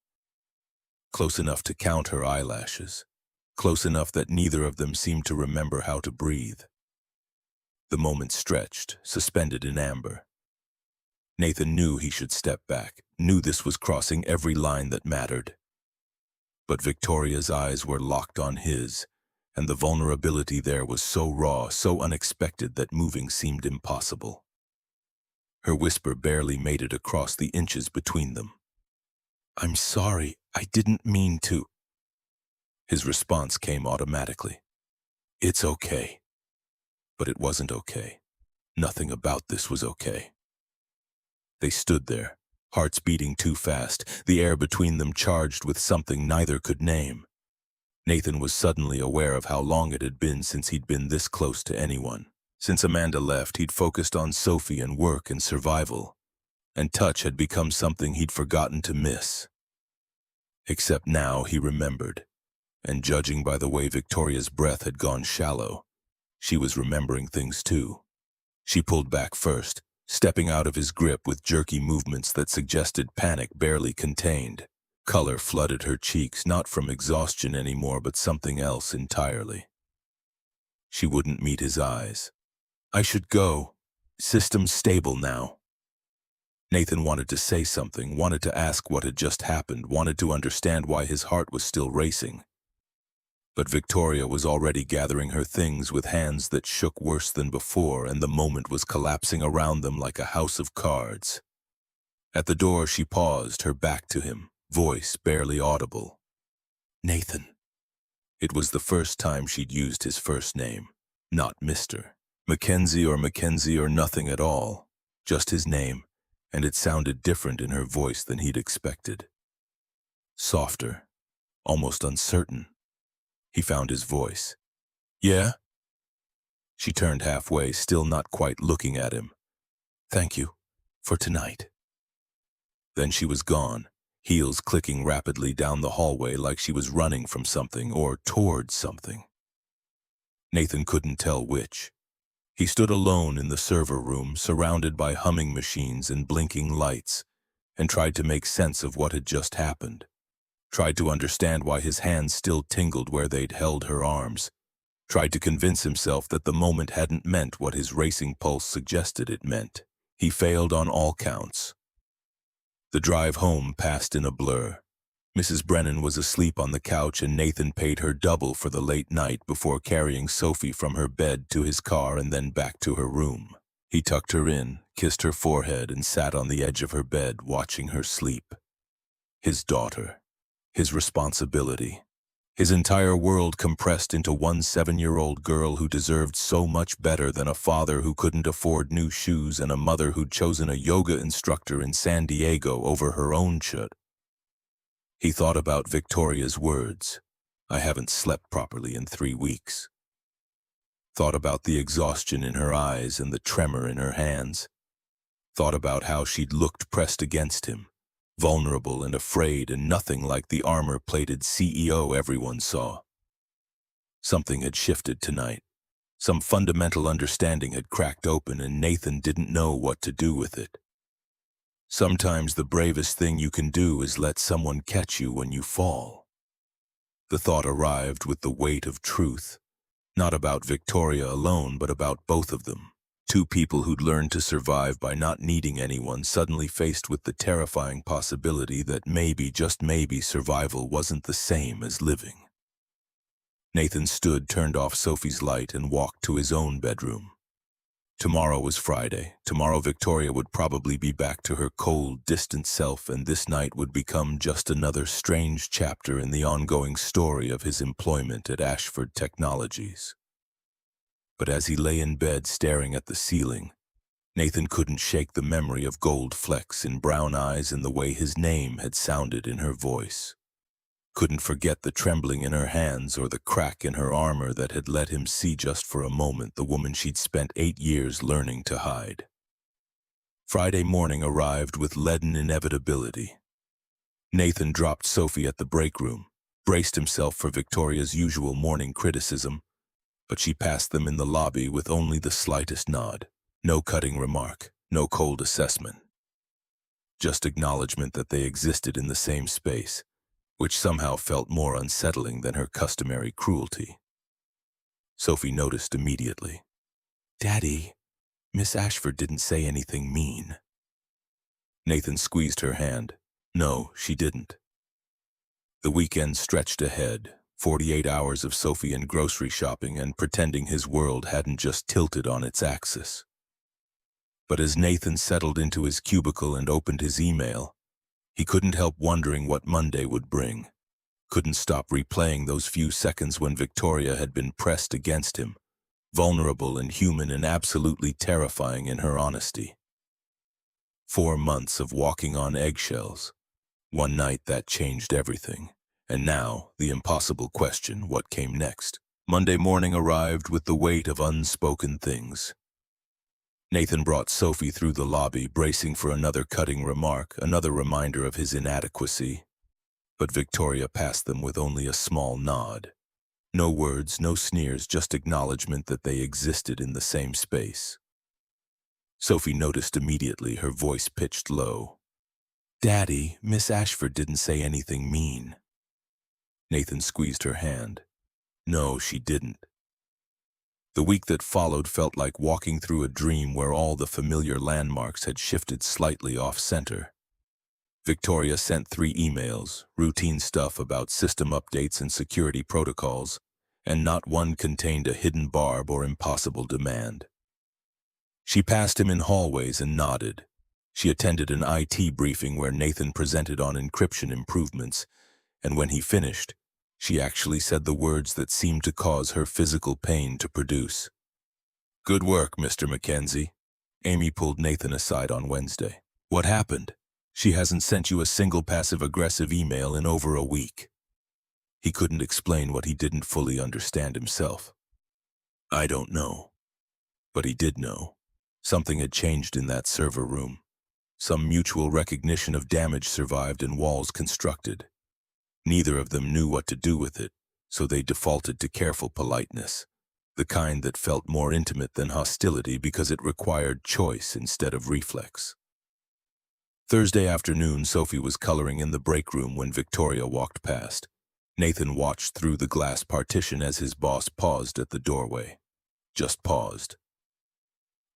Close enough to count her eyelashes. Close enough that neither of them seemed to remember how to breathe. The moment stretched, suspended in amber. Nathan knew he should step back, knew this was crossing every line that mattered. But Victoria's eyes were locked on his, and the vulnerability there was so raw, so unexpected that moving seemed impossible. Her whisper barely made it across the inches between them. "I'm sorry, I didn't mean to." His response came automatically. "It's okay." But it wasn't okay. Nothing about this was okay. They stood there, hearts beating too fast, the air between them charged with something neither could name. Nathan was suddenly aware of how long it had been since he'd been this close to anyone. Since Amanda left, he'd focused on Sophie and work and survival, and touch had become something he'd forgotten to miss. Except now he remembered, and judging by the way Victoria's breath had gone shallow, she was remembering things too. She pulled back first, stepping out of his grip with jerky movements that suggested panic barely contained. Color flooded her cheeks, not from exhaustion anymore, but something else entirely. She wouldn't meet his eyes. "I should go. System's stable now." Nathan wanted to say something, wanted to ask what had just happened, wanted to understand why his heart was still racing. But Victoria was already gathering her things with hands that shook worse than before, and the moment was collapsing around them like a house of cards. At the door she paused, her back to him, voice barely audible. "Nathan." It was the first time she'd used his first name, not Mr. MacKenzie or nothing at all, just his name, and it sounded different in her voice than he'd expected. Softer, almost uncertain. He found his voice. "Yeah?" She turned halfway, still not quite looking at him. "Thank you. For tonight." Then she was gone, heels clicking rapidly down the hallway like she was running from something or towards something. Nathan couldn't tell which. He stood alone in the server room, surrounded by humming machines and blinking lights, and tried to make sense of what had just happened. Tried to understand why his hands still tingled where they'd held her arms, tried to convince himself that the moment hadn't meant what his racing pulse suggested it meant. He failed on all counts. The drive home passed in a blur. Mrs. Brennan was asleep on the couch and Nathan paid her double for the late night before carrying Sophie from her bed to his car and then back to her room. He tucked her in, kissed her forehead, and sat on the edge of her bed watching her sleep. His daughter. His responsibility. His entire world compressed into one 7-year-old girl who deserved so much better than a father who couldn't afford new shoes and a mother who'd chosen a yoga instructor in San Diego over her own chud. He thought about Victoria's words, "I haven't slept properly in 3 weeks." Thought about the exhaustion in her eyes and the tremor in her hands. Thought about how she'd looked pressed against him, vulnerable and afraid and nothing like the armor-plated CEO everyone saw. Something had shifted tonight. Some fundamental understanding had cracked open and Nathan didn't know what to do with it. Sometimes the bravest thing you can do is let someone catch you when you fall. The thought arrived with the weight of truth, not about Victoria alone, but about both of them. Two people who'd learned to survive by not needing anyone, suddenly faced with the terrifying possibility that maybe, just maybe, survival wasn't the same as living. Nathan stood, turned off Sophie's light, and walked to his own bedroom. Tomorrow was Friday. Tomorrow Victoria would probably be back to her cold, distant self, and this night would become just another strange chapter in the ongoing story of his employment at Ashford Technologies. But as he lay in bed staring at the ceiling, Nathan couldn't shake the memory of gold flecks in brown eyes and the way his name had sounded in her voice. Couldn't forget the trembling in her hands or the crack in her armor that had let him see just for a moment the woman she'd spent 8 years learning to hide. Friday morning arrived with leaden inevitability. Nathan dropped Sophie at the break room, braced himself for Victoria's usual morning criticism, but she passed them in the lobby with only the slightest nod. No cutting remark, no cold assessment. Just acknowledgement that they existed in the same space, which somehow felt more unsettling than her customary cruelty. Sophie noticed immediately. "Daddy, Miss Ashford didn't say anything mean." Nathan squeezed her hand. No, she didn't. The weekend stretched ahead, 48 hours of Sophie and grocery shopping and pretending his world hadn't just tilted on its axis. But as Nathan settled into his cubicle and opened his email, he couldn't help wondering what Monday would bring. Couldn't stop replaying those few seconds when Victoria had been pressed against him, vulnerable and human and absolutely terrifying in her honesty. 4 months of walking on eggshells. One night that changed everything. And now, the impossible question, what came next? Monday morning arrived with the weight of unspoken things. Nathan brought Sophie through the lobby, bracing for another cutting remark, another reminder of his inadequacy. But Victoria passed them with only a small nod. No words, no sneers, just acknowledgement that they existed in the same space. Sophie noticed immediately, her voice pitched low. "Daddy, Miss Ashford didn't say anything mean." Nathan squeezed her hand. No, she didn't. The week that followed felt like walking through a dream where all the familiar landmarks had shifted slightly off-center. Victoria sent 3 emails, routine stuff about system updates and security protocols, and not one contained a hidden barb or impossible demand. She passed him in hallways and nodded. She attended an IT briefing where Nathan presented on encryption improvements, and when he finished, she actually said the words that seemed to cause her physical pain to produce. "Good work, Mr. MacKenzie." Amy pulled Nathan aside on Wednesday. "What happened? She hasn't sent you a single passive-aggressive email in over a week." He couldn't explain what he didn't fully understand himself. "I don't know." But he did know. Something had changed in that server room. Some mutual recognition of damage survived and walls constructed. Neither of them knew what to do with it, so they defaulted to careful politeness, the kind that felt more intimate than hostility because it required choice instead of reflex. Thursday afternoon, Sophie was coloring in the break room when Victoria walked past. Nathan watched through the glass partition as his boss paused at the doorway. Just paused.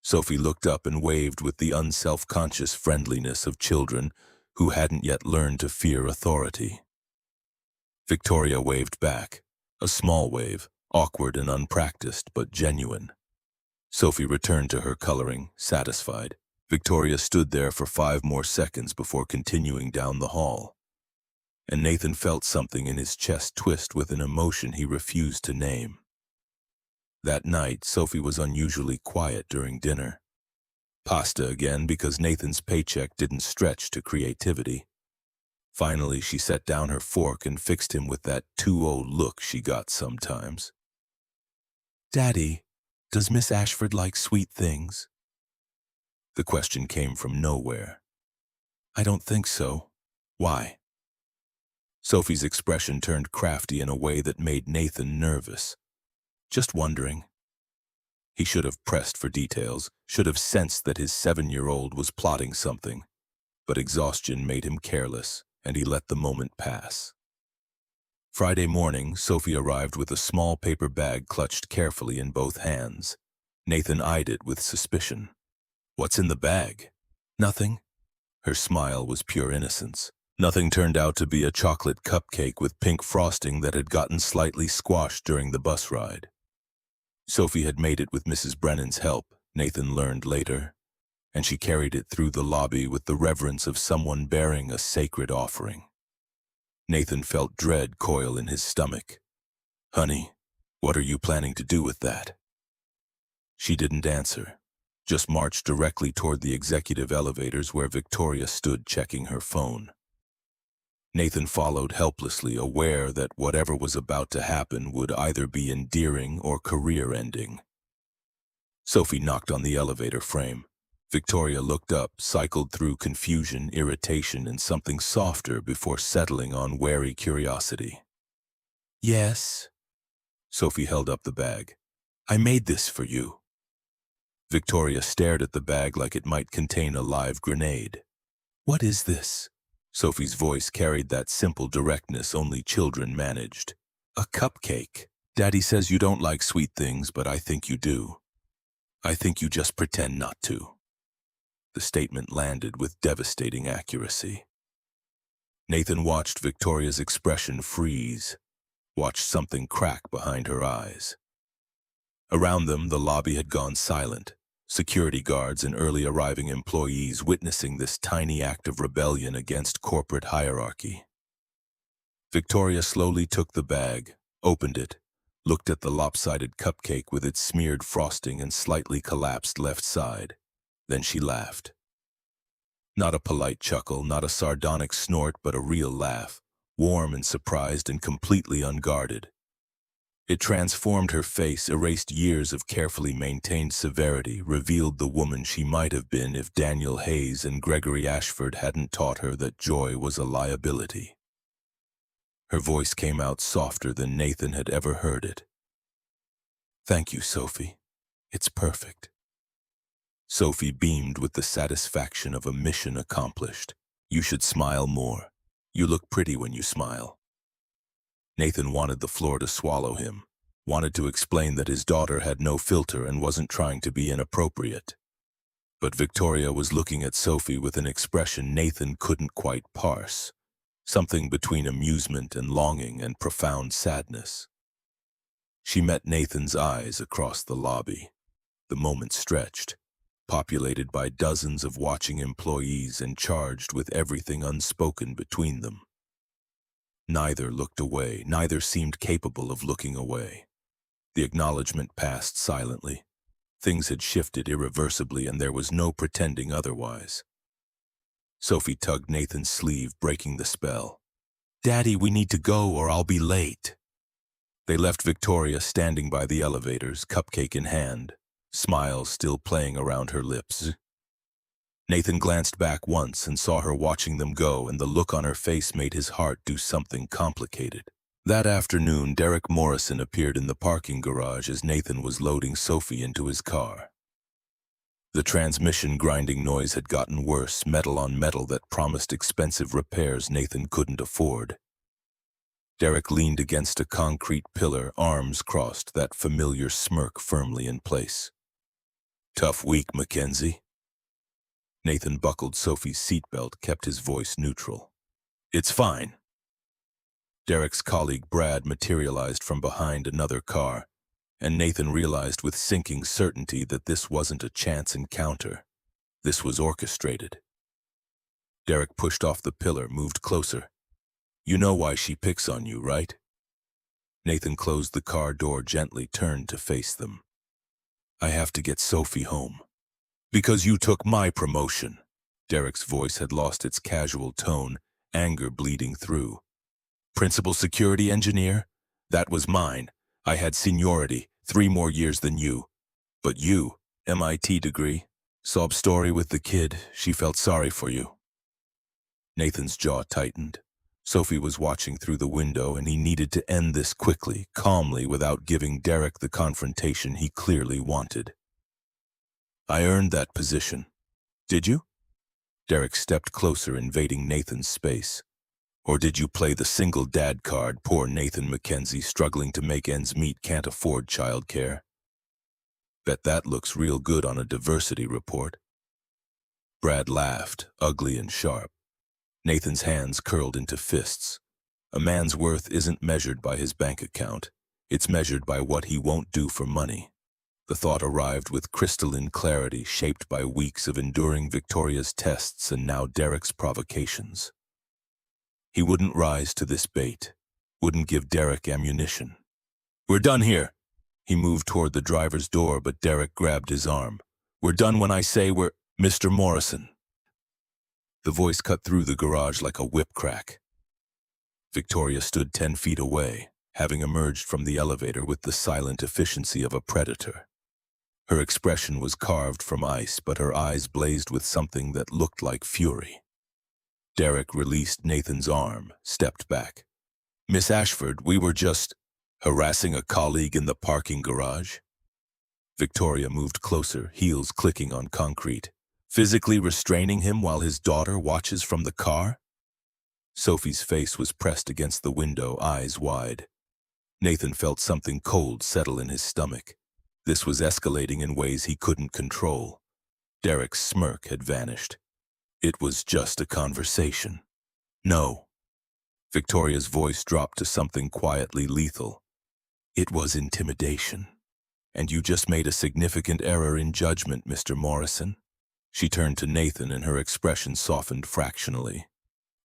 Sophie looked up and waved with the unself-conscious friendliness of children who hadn't yet learned to fear authority. Victoria waved back, a small wave, awkward and unpracticed but genuine. Sophie returned to her coloring, satisfied. Victoria stood there for 5 more seconds before continuing down the hall. And Nathan felt something in his chest twist with an emotion he refused to name. That night, Sophie was unusually quiet during dinner. Pasta again because Nathan's paycheck didn't stretch to creativity. Finally, she set down her fork and fixed him with that too old look she got sometimes. "Daddy, does Miss Ashford like sweet things?" The question came from nowhere. "I don't think so. Why?" Sophie's expression turned crafty in a way that made Nathan nervous. "Just wondering." He should have pressed for details, should have sensed that his 7-year-old was plotting something. But exhaustion made him careless, and he let the moment pass. Friday morning, Sophie arrived with a small paper bag clutched carefully in both hands. Nathan eyed it with suspicion. "What's in the bag?" "Nothing." Her smile was pure innocence. Nothing turned out to be a chocolate cupcake with pink frosting that had gotten slightly squashed during the bus ride. Sophie had made it with Mrs. Brennan's help, Nathan learned later, and she carried it through the lobby with the reverence of someone bearing a sacred offering. Nathan felt dread coil in his stomach. "Honey, what are you planning to do with that?" She didn't answer, just marched directly toward the executive elevators where Victoria stood checking her phone. Nathan followed helplessly, aware that whatever was about to happen would either be endearing or career-ending. Sophie knocked on the elevator frame. Victoria looked up, cycled through confusion, irritation, and something softer before settling on wary curiosity. "Yes?" Sophie held up the bag. "I made this for you." Victoria stared at the bag like it might contain a live grenade. "What is this?" Sophie's voice carried that simple directness only children managed. "A cupcake. Daddy says you don't like sweet things, but I think you do. I think you just pretend not to." The statement landed with devastating accuracy. Nathan watched Victoria's expression freeze, watched something crack behind her eyes. Around them, the lobby had gone silent, security guards and early arriving employees witnessing this tiny act of rebellion against corporate hierarchy. Victoria slowly took the bag, opened it, looked at the lopsided cupcake with its smeared frosting and slightly collapsed left side. Then she laughed. Not a polite chuckle, not a sardonic snort, but a real laugh, warm and surprised and completely unguarded. It transformed her face, erased years of carefully maintained severity, revealed the woman she might have been if Daniel Hayes and Gregory Ashford hadn't taught her that joy was a liability. Her voice came out softer than Nathan had ever heard it. "Thank you, Sophie. It's perfect." Sophie beamed with the satisfaction of a mission accomplished. "You should smile more. You look pretty when you smile." Nathan wanted the floor to swallow him, wanted to explain that his daughter had no filter and wasn't trying to be inappropriate. But Victoria was looking at Sophie with an expression Nathan couldn't quite parse, something between amusement and longing and profound sadness. She met Nathan's eyes across the lobby. The moment stretched, populated by dozens of watching employees and charged with everything unspoken between them. Neither looked away, neither seemed capable of looking away. The acknowledgement passed silently. Things had shifted irreversibly and there was no pretending otherwise. Sophie tugged Nathan's sleeve, breaking the spell. "Daddy, we need to go or I'll be late." They left Victoria standing by the elevators, cupcake in hand, smiles still playing around her lips. Nathan glanced back once and saw her watching them go, and the look on her face made his heart do something complicated. That afternoon, Derek Morrison appeared in the parking garage as Nathan was loading Sophie into his car. The transmission grinding noise had gotten worse, metal on metal that promised expensive repairs Nathan couldn't afford. Derek leaned against a concrete pillar, arms crossed, that familiar smirk firmly in place. Tough week, MacKenzie. Nathan buckled Sophie's seatbelt, kept his voice neutral. It's fine. Derek's colleague Brad materialized from behind another car, and Nathan realized with sinking certainty that this wasn't a chance encounter. This was orchestrated. Derek pushed off the pillar, moved closer. You know why she picks on you, right? Nathan closed the car door gently, turned to face them. I have to get Sophie home. Because you took my promotion. Derek's voice had lost its casual tone, anger bleeding through. Principal security engineer? That was mine. I had seniority, 3 more years than you. But you, MIT degree. Sob story with the kid, she felt sorry for you. Nathan's jaw tightened. Sophie was watching through the window, and he needed to end this quickly, calmly, without giving Derek the confrontation he clearly wanted. I earned that position. Did you? Derek stepped closer, invading Nathan's space. Or did you play the single dad card? Poor Nathan MacKenzie, struggling to make ends meet, can't afford childcare. Bet that looks real good on a diversity report. Brad laughed, ugly and sharp. Nathan's hands curled into fists. A man's worth isn't measured by his bank account. It's measured by what he won't do for money. The thought arrived with crystalline clarity, shaped by weeks of enduring Victoria's tests and now Derek's provocations. He wouldn't rise to this bait, wouldn't give Derek ammunition. We're done here. He moved toward the driver's door, but Derek grabbed his arm. We're done when I say we're... Mr. Morrison. The voice cut through the garage like a whip crack. Victoria stood 10 feet away, having emerged from the elevator with the silent efficiency of a predator. Her expression was carved from ice, but her eyes blazed with something that looked like fury. Derek released Nathan's arm, stepped back. Miss Ashford, we were just harassing a colleague in the parking garage. Victoria moved closer, heels clicking on concrete. Physically restraining him while his daughter watches from the car? Sophie's face was pressed against the window, eyes wide. Nathan felt something cold settle in his stomach. This was escalating in ways he couldn't control. Derek's smirk had vanished. It was just a conversation. No. Victoria's voice dropped to something quietly lethal. It was intimidation. And you just made a significant error in judgment, Mr. Morrison. She turned to Nathan, and her expression softened fractionally.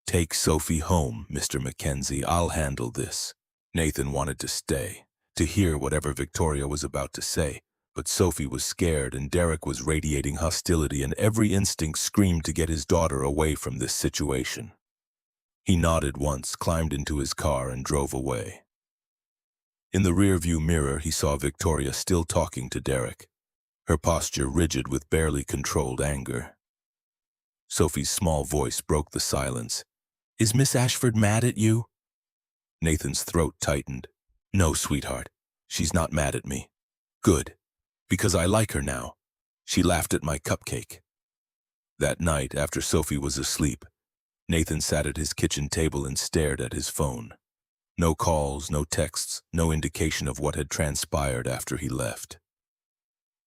Take Sophie home, Mr. MacKenzie. I'll handle this. Nathan wanted to stay, to hear whatever Victoria was about to say, but Sophie was scared and Derek was radiating hostility, and every instinct screamed to get his daughter away from this situation. He nodded once, climbed into his car, and drove away. In the rearview mirror, he saw Victoria still talking to Derek, her posture rigid with barely controlled anger. Sophie's small voice broke the silence. Is Miss Ashford mad at you? Nathan's throat tightened. No, sweetheart. She's not mad at me. Good. Because I like her now. She laughed at my cupcake. That night, after Sophie was asleep, Nathan sat at his kitchen table and stared at his phone. No calls, no texts, no indication of what had transpired after he left.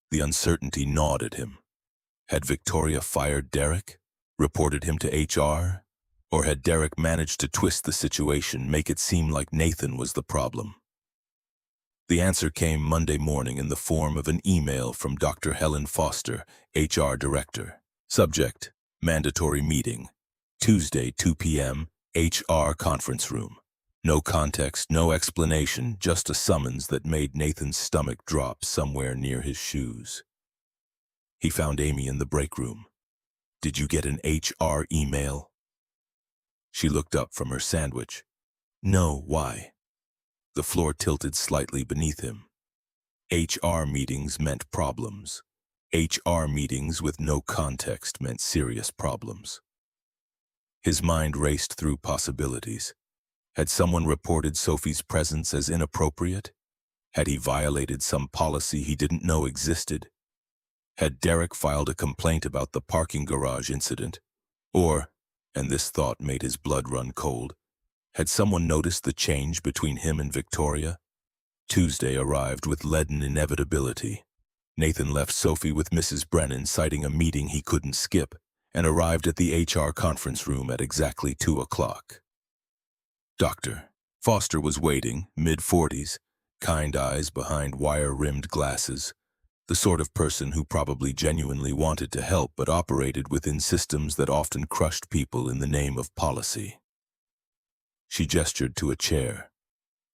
The uncertainty gnawed at him. Had Victoria fired Derek? Reported him to HR? Or had Derek managed to twist the situation, make it seem like Nathan was the problem? The answer came Monday morning in the form of an email from Dr. Helen Foster, HR Director. Subject: Mandatory meeting. Tuesday, 2 p.m., HR conference room. No context, no explanation, just a summons that made Nathan's stomach drop somewhere near his shoes. He found Amy in the break room. Did you get an HR email? She looked up from her sandwich. No, why? The floor tilted slightly beneath him. HR meetings meant problems. HR meetings with no context meant serious problems. His mind raced through possibilities. Had someone reported Sophie's presence as inappropriate? Had he violated some policy he didn't know existed? Had Derek filed a complaint about the parking garage incident? Or, and this thought made his blood run cold, Had someone noticed the change between him and Victoria? Tuesday arrived with leaden inevitability. Nathan left Sophie with Mrs. Brennan, citing a meeting he couldn't skip, and arrived at the HR conference room at exactly 2 o'clock. Dr. Foster was waiting, mid-40s, kind eyes behind wire-rimmed glasses, the sort of person who probably genuinely wanted to help but operated within systems that often crushed people in the name of policy. She gestured to a chair.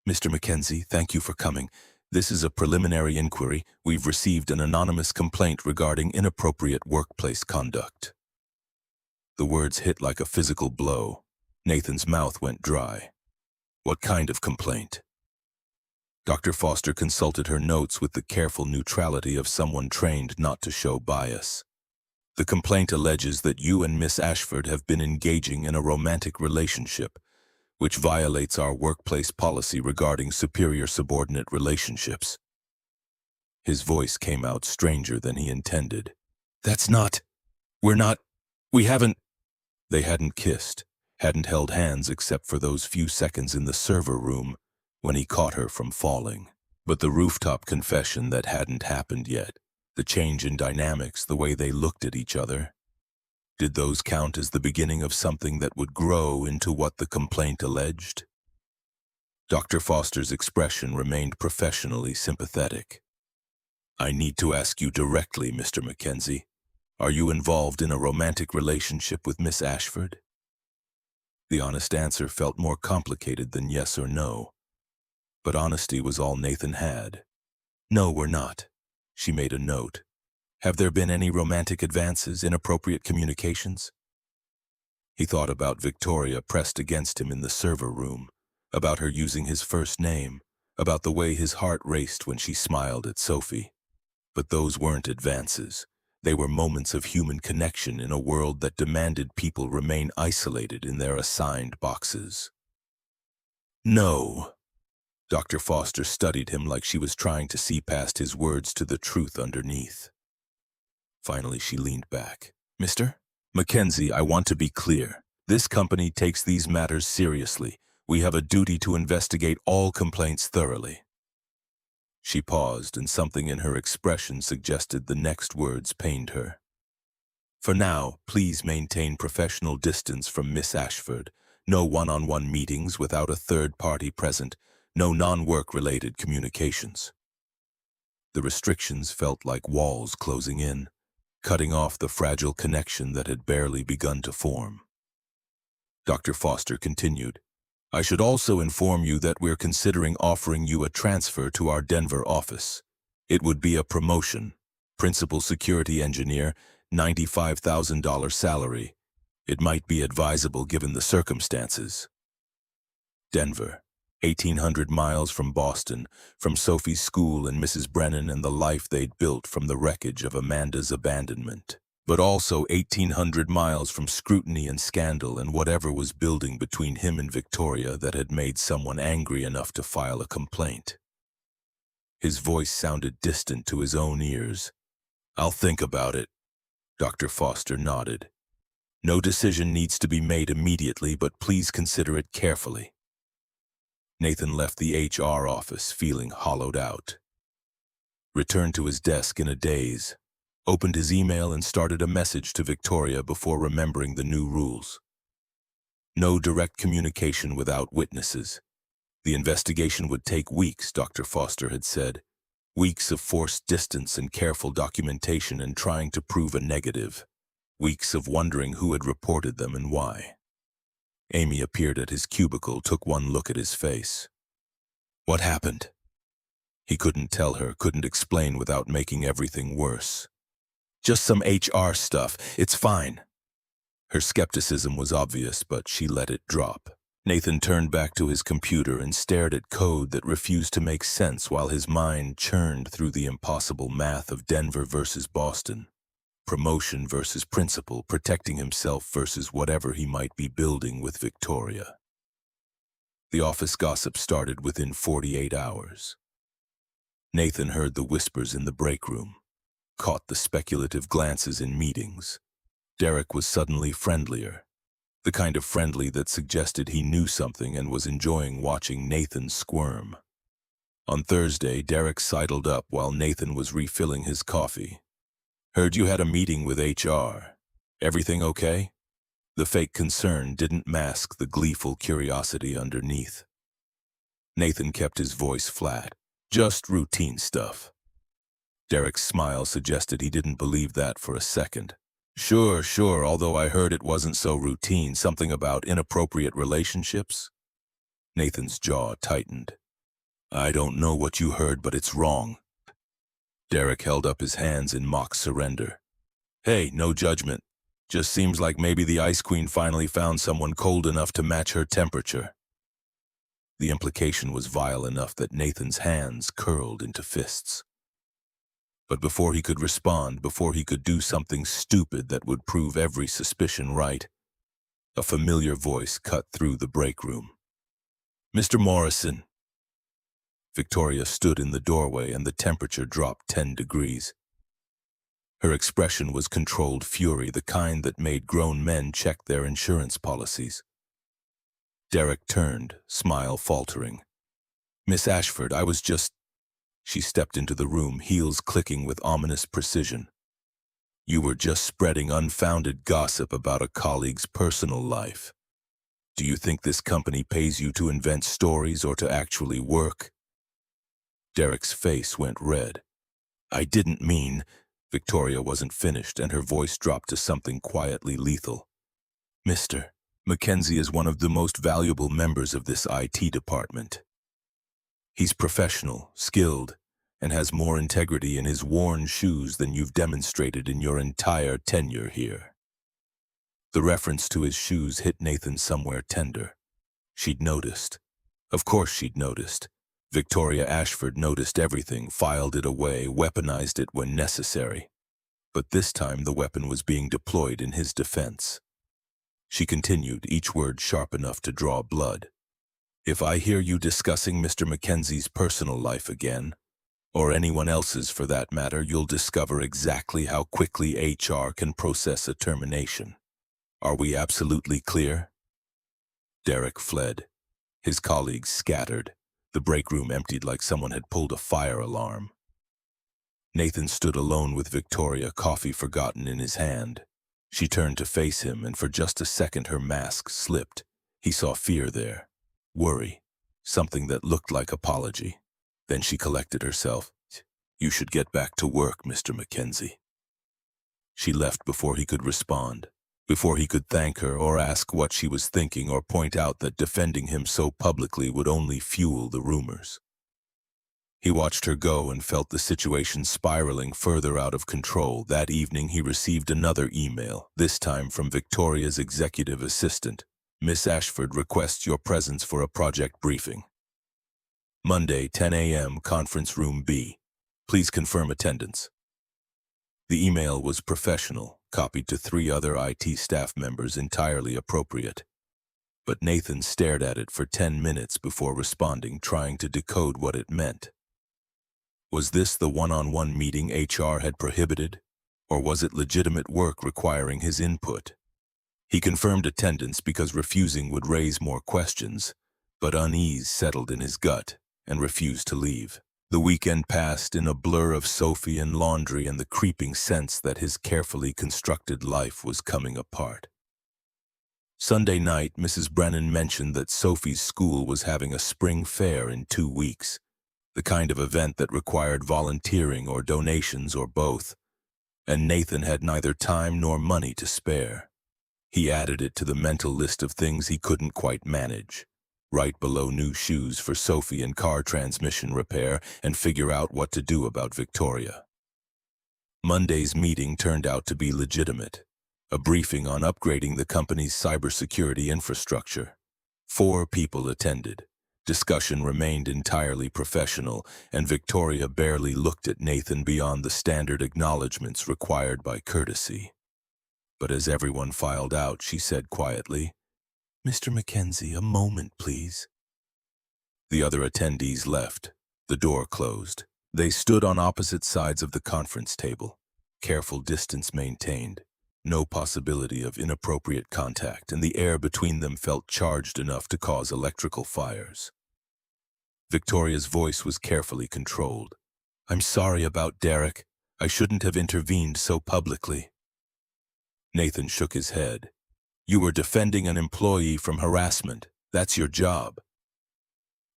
"Mr. MacKenzie, thank you for coming. This is a preliminary inquiry. We've received an anonymous complaint regarding inappropriate workplace conduct." The words hit like a physical blow. Nathan's mouth went dry. "What kind of complaint?" Dr. Foster consulted her notes with the careful neutrality of someone trained not to show bias. "The complaint alleges that you and Miss Ashford have been engaging in a romantic relationship, which violates our workplace policy regarding superior-subordinate relationships." His voice came out stranger than he intended. We haven't." They hadn't kissed, hadn't held hands except for those few seconds in the server room when he caught her from falling. But the rooftop confession that hadn't happened yet, the change in dynamics, the way they looked at each other, did those count as the beginning of something that would grow into what the complaint alleged? Dr. Foster's expression remained professionally sympathetic. "I need to ask you directly, Mr. MacKenzie. Are you involved in a romantic relationship with Miss Ashford?" The honest answer felt more complicated than yes or no. But honesty was all Nathan had. "No, we're not." She made a note. "Have there been any romantic advances, inappropriate communications?" He thought about Victoria pressed against him in the server room, about her using his first name, about the way his heart raced when she smiled at Sophie. But those weren't advances. They were moments of human connection in a world that demanded people remain isolated in their assigned boxes. "No." Dr. Foster studied him like she was trying to see past his words to the truth underneath. Finally, she leaned back. "Mr. MacKenzie, I want to be clear. This company takes these matters seriously. We have a duty to investigate all complaints thoroughly." She paused, and something in her expression suggested the next words pained her. "For now, please maintain professional distance from Miss Ashford. No one-on-one meetings without a third party present. No non-work-related communications." The restrictions felt like walls closing in, cutting off the fragile connection that had barely begun to form. Dr. Foster continued, "I should also inform you that we're considering offering you a transfer to our Denver office. It would be a promotion. Principal security engineer, $95,000 salary. It might be advisable given the circumstances." Denver, 1,800 miles from Boston, from Sophie's school and Mrs. Brennan and the life they'd built from the wreckage of Amanda's abandonment. But also 1,800 miles from scrutiny and scandal and whatever was building between him and Victoria that had made someone angry enough to file a complaint. His voice sounded distant to his own ears. "I'll think about it." Dr. Foster nodded. "No decision needs to be made immediately, but please consider it carefully." Nathan left the HR office feeling hollowed out. Returned to his desk in a daze, opened his email and started a message to Victoria before remembering the new rules. No direct communication without witnesses. The investigation would take weeks, Dr. Foster had said. Weeks of forced distance and careful documentation and trying to prove a negative. Weeks of wondering who had reported them and why. Amy appeared at his cubicle, took one look at his face. "What happened?" He couldn't tell her, couldn't explain without making everything worse. "Just some HR stuff. It's fine." Her skepticism was obvious, but she let it drop. Nathan turned back to his computer and stared at code that refused to make sense while his mind churned through the impossible math of Denver versus Boston. Promotion versus principal, protecting himself versus whatever he might be building with Victoria. The office gossip started within 48 hours. Nathan heard the whispers in the break room, caught the speculative glances in meetings. Derek was suddenly friendlier. the kind of friendly that suggested he knew something and was enjoying watching Nathan squirm. On Thursday, Derek sidled up while Nathan was refilling his coffee. "Heard you had a meeting with HR. Everything okay?" The fake concern didn't mask the gleeful curiosity underneath. Nathan kept his voice flat. "Just routine stuff." Derek's smile suggested he didn't believe that for a second. Sure, although I heard it wasn't so routine, something about inappropriate relationships." Nathan's jaw tightened. "I don't know what you heard, but it's wrong." Derek held up his hands in mock surrender. "Hey, no judgment. Just seems like maybe the Ice Queen finally found someone cold enough to match her temperature." The implication was vile enough that Nathan's hands curled into fists. But before he could respond, before he could do something stupid that would prove every suspicion right, a familiar voice cut through the break room. "Mr. Morrison." Victoria stood in the doorway and the temperature dropped 10 degrees. Her expression was controlled fury, the kind that made grown men check their insurance policies. Derek turned, smile faltering. "Miss Ashford, I was just—" She stepped into the room, heels clicking with ominous precision. "You were just spreading unfounded gossip about a colleague's personal life. Do you think this company pays you to invent stories or to actually work?" Derek's face went red. "I didn't mean—" Victoria wasn't finished, and her voice dropped to something quietly lethal. "Mr. MacKenzie is one of the most valuable members of this IT department. He's professional, skilled, and has more integrity in his worn shoes than you've demonstrated in your entire tenure here." The reference to his shoes hit Nathan somewhere tender. She'd noticed. Of course she'd noticed. Victoria Ashford noticed everything, filed it away, weaponized it when necessary. But this time the weapon was being deployed in his defense. She continued, each word sharp enough to draw blood. "If I hear you discussing Mr. MacKenzie's personal life again, or anyone else's for that matter, you'll discover exactly how quickly HR can process a termination. Are we absolutely clear?" Derek fled. His colleagues scattered. The break room emptied like someone had pulled a fire alarm. Nathan stood alone with Victoria, coffee forgotten in his hand. She turned to face him, and for just a second her mask slipped. He saw fear there, worry, something that looked like apology. Then she collected herself. "You should get back to work, Mr. MacKenzie." She left before he could respond, before he could thank her or ask what she was thinking or point out that defending him so publicly would only fuel the rumors. He watched her go and felt the situation spiraling further out of control. That evening he received another email, this time from Victoria's executive assistant. "Miss Ashford requests your presence for a project briefing. Monday, 10 a.m., conference room B. Please confirm attendance." The email was professional, copied to 3 other IT staff members, entirely appropriate. But Nathan stared at it for 10 minutes before responding, trying to decode what it meant. Was this the one-on-one meeting HR had prohibited, or was it legitimate work requiring his input? He confirmed attendance because refusing would raise more questions, but unease settled in his gut and refused to leave. The weekend passed in a blur of Sophie and laundry and the creeping sense that his carefully constructed life was coming apart. Sunday night, Mrs. Brennan mentioned that Sophie's school was having a spring fair in 2 weeks, the kind of event that required volunteering or donations or both, and Nathan had neither time nor money to spare. He added it to the mental list of things he couldn't quite manage. Right below new shoes for Sophie and car transmission repair, and figure out what to do about Victoria. Monday's meeting turned out to be legitimate, a briefing on upgrading the company's cybersecurity infrastructure. 4 people attended. Discussion remained entirely professional, and Victoria barely looked at Nathan beyond the standard acknowledgments required by courtesy. But as everyone filed out, she said quietly, "Mr. MacKenzie, a moment, please." The other attendees left. The door closed. They stood on opposite sides of the conference table, careful distance maintained. No possibility of inappropriate contact, and the air between them felt charged enough to cause electrical fires. Victoria's voice was carefully controlled. "I'm sorry about Derek. I shouldn't have intervened so publicly." Nathan shook his head. "You were defending an employee from harassment. That's your job."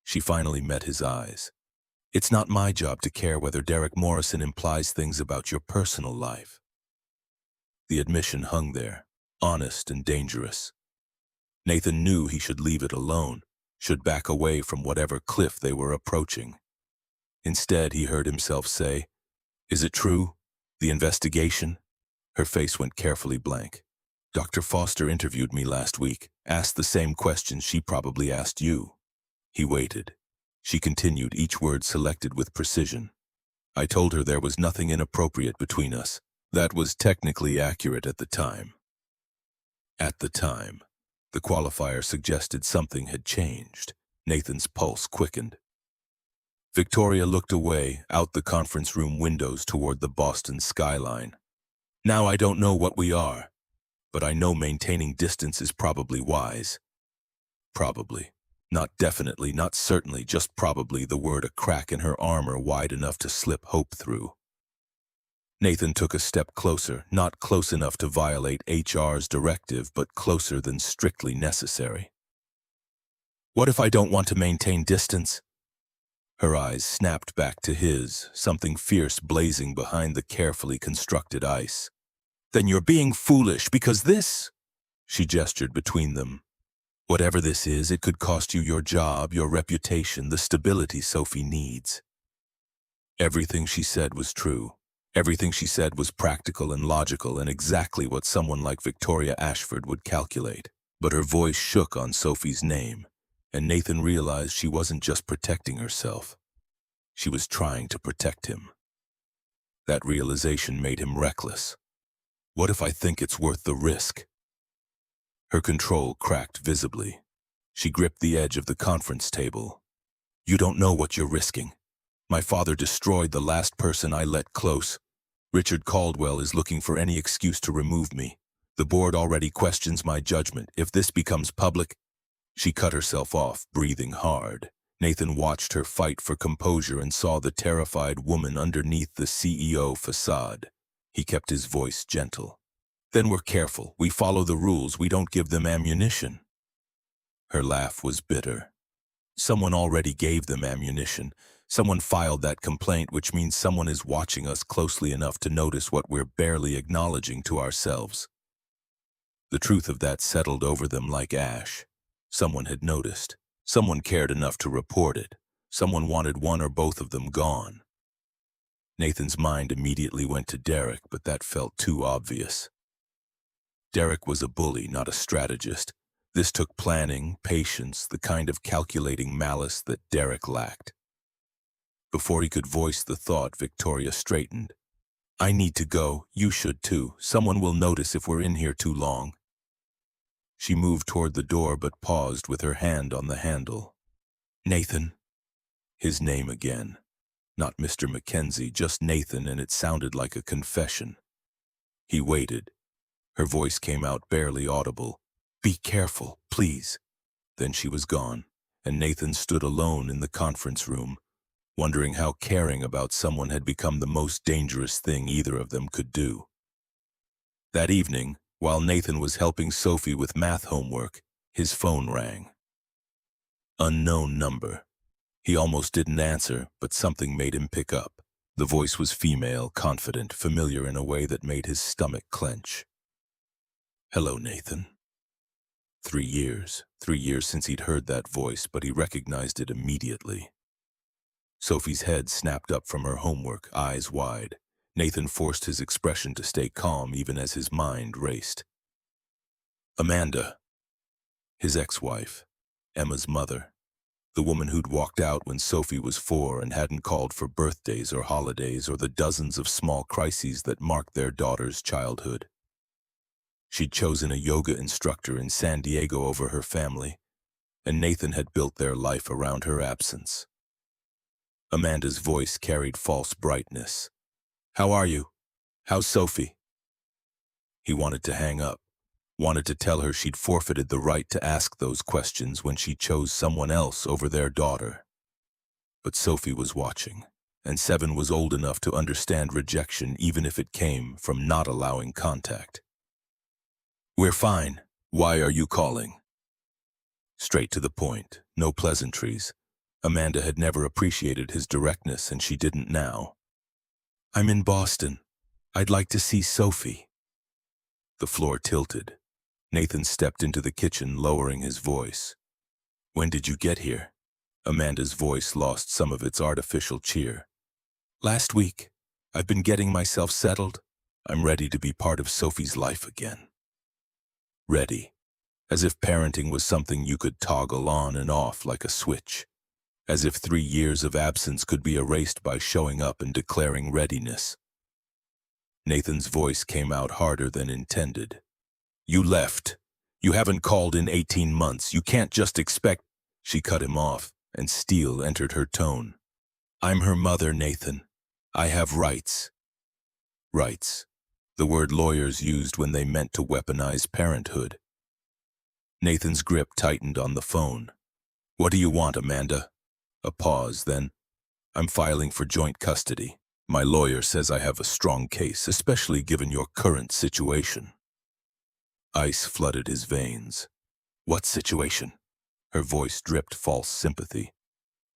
She finally met his eyes. "It's not my job to care whether Derek Morrison implies things about your personal life." The admission hung there, honest and dangerous. Nathan knew he should leave it alone, should back away from whatever cliff they were approaching. Instead, he heard himself say, "Is it true? The investigation?" Her face went carefully blank. "Dr. Foster interviewed me last week, asked the same questions she probably asked you." He waited. She continued, each word selected with precision. "I told her there was nothing inappropriate between us. That was technically accurate at the time." At the time. The qualifier suggested something had changed. Nathan's pulse quickened. Victoria looked away, out the conference room windows toward the Boston skyline. "Now I don't know what we are, but I know maintaining distance is probably wise." Probably. Not definitely, not certainly, just probably, the word a crack in her armor wide enough to slip hope through. Nathan took a step closer, not close enough to violate HR's directive, but closer than strictly necessary. "What if I don't want to maintain distance?" Her eyes snapped back to his, something fierce blazing behind the carefully constructed ice. "Then you're being foolish, because this—" She gestured between them. "Whatever this is, it could cost you your job, your reputation, the stability Sophie needs." Everything she said was true. Everything she said was practical and logical and exactly what someone like Victoria Ashford would calculate. But her voice shook on Sophie's name, and Nathan realized she wasn't just protecting herself. She was trying to protect him. That realization made him reckless. "What if I think it's worth the risk?" Her control cracked visibly. She gripped the edge of the conference table. "You don't know what you're risking. My father destroyed the last person I let close. Richard Caldwell is looking for any excuse to remove me. The board already questions my judgment. If this becomes public—" She cut herself off, breathing hard. Nathan watched her fight for composure and saw the terrified woman underneath the CEO facade. He kept his voice gentle. "Then we're careful. We follow the rules. We don't give them ammunition." Her laugh was bitter. "Someone already gave them ammunition. Someone filed that complaint, which means someone is watching us closely enough to notice what we're barely acknowledging to ourselves." The truth of that settled over them like ash. Someone had noticed. Someone cared enough to report it. Someone wanted one or both of them gone. Nathan's mind immediately went to Derek, but that felt too obvious. Derek was a bully, not a strategist. This took planning, patience, the kind of calculating malice that Derek lacked. Before he could voice the thought, Victoria straightened. "I need to go. You should too. Someone will notice if we're in here too long." She moved toward the door but paused with her hand on the handle. "Nathan." His name again. Not Mr. MacKenzie, just Nathan, and it sounded like a confession. He waited. Her voice came out barely audible. "Be careful, please." Then she was gone, and Nathan stood alone in the conference room, wondering how caring about someone had become the most dangerous thing either of them could do. That evening, while Nathan was helping Sophie with math homework, his phone rang. Unknown number. He almost didn't answer, but something made him pick up. The voice was female, confident, familiar in a way that made his stomach clench. "Hello, Nathan." 3 years. 3 years since he'd heard that voice, but he recognized it immediately. Sophie's head snapped up from her homework, eyes wide. Nathan forced his expression to stay calm even as his mind raced. Amanda. His ex-wife. Emma's mother. The woman who'd walked out when Sophie was 4 and hadn't called for birthdays or holidays or the dozens of small crises that marked their daughter's childhood. She'd chosen a yoga instructor in San Diego over her family, and Nathan had built their life around her absence. Amanda's voice carried false brightness. "How are you? How's Sophie?" He wanted to hang up, wanted to tell her she'd forfeited the right to ask those questions when she chose someone else over their daughter. But Sophie was watching, and Seven was old enough to understand rejection even if it came from not allowing contact. "We're fine. Why are you calling?" Straight to the point, no pleasantries. Amanda had never appreciated his directness, and she didn't now. "I'm in Boston. I'd like to see Sophie." The floor tilted. Nathan stepped into the kitchen, lowering his voice. "When did you get here?" Amanda's voice lost some of its artificial cheer. "Last week. I've been getting myself settled. I'm ready to be part of Sophie's life again." Ready. As if parenting was something you could toggle on and off like a switch. As if 3 years of absence could be erased by showing up and declaring readiness. Nathan's voice came out harder than intended. "You left. You haven't called in 18 months. You can't just expect—" She cut him off, and steel entered her tone. "I'm her mother, Nathan. I have rights." Rights. The word lawyers used when they meant to weaponize parenthood. Nathan's grip tightened on the phone. "What do you want, Amanda?" A pause, then, "I'm filing for joint custody. My lawyer says I have a strong case, especially given your current situation." Ice flooded his veins. "What situation?" Her voice dripped false sympathy.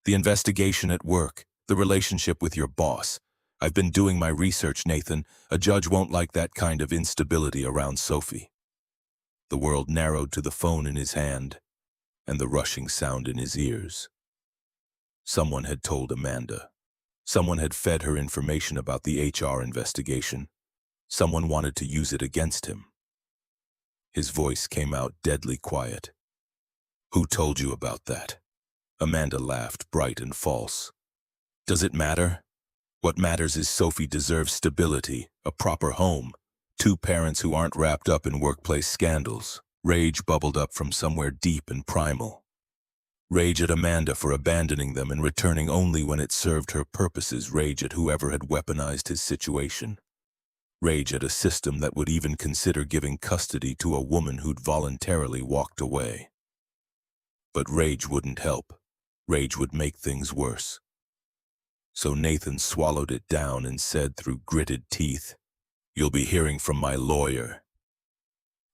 "The investigation at work, the relationship with your boss. I've been doing my research, Nathan. A judge won't like that kind of instability around Sophie." The world narrowed to the phone in his hand and the rushing sound in his ears. Someone had told Amanda. Someone had fed her information about the HR investigation. Someone wanted to use it against him. His voice came out deadly quiet. "Who told you about that?" Amanda laughed, bright and false. "Does it matter? What matters is Sophie deserves stability, a proper home, 2 parents who aren't wrapped up in workplace scandals." Rage bubbled up from somewhere deep and primal. Rage at Amanda for abandoning them and returning only when it served her purposes. Rage at whoever had weaponized his situation. Rage at a system that would even consider giving custody to a woman who'd voluntarily walked away. But rage wouldn't help. Rage would make things worse. So Nathan swallowed it down and said through gritted teeth, "You'll be hearing from my lawyer."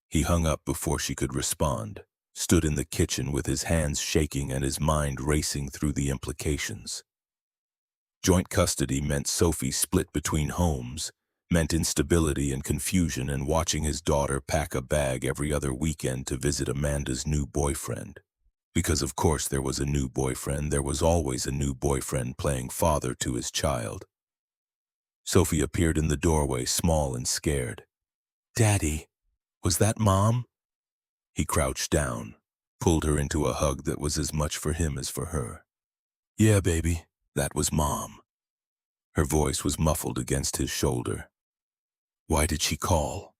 He hung up before she could respond, stood in the kitchen with his hands shaking and his mind racing through the implications. Joint custody meant Sophie split between homes, meant instability and confusion, and watching his daughter pack a bag every other weekend to visit Amanda's new boyfriend. Because of course there was a new boyfriend, there was always a new boyfriend playing father to his child. Sophie appeared in the doorway, small and scared. "Daddy, was that Mom?" He crouched down, pulled her into a hug that was as much for him as for her. "Yeah, baby, that was Mom." Her voice was muffled against his shoulder. "Why did she call?"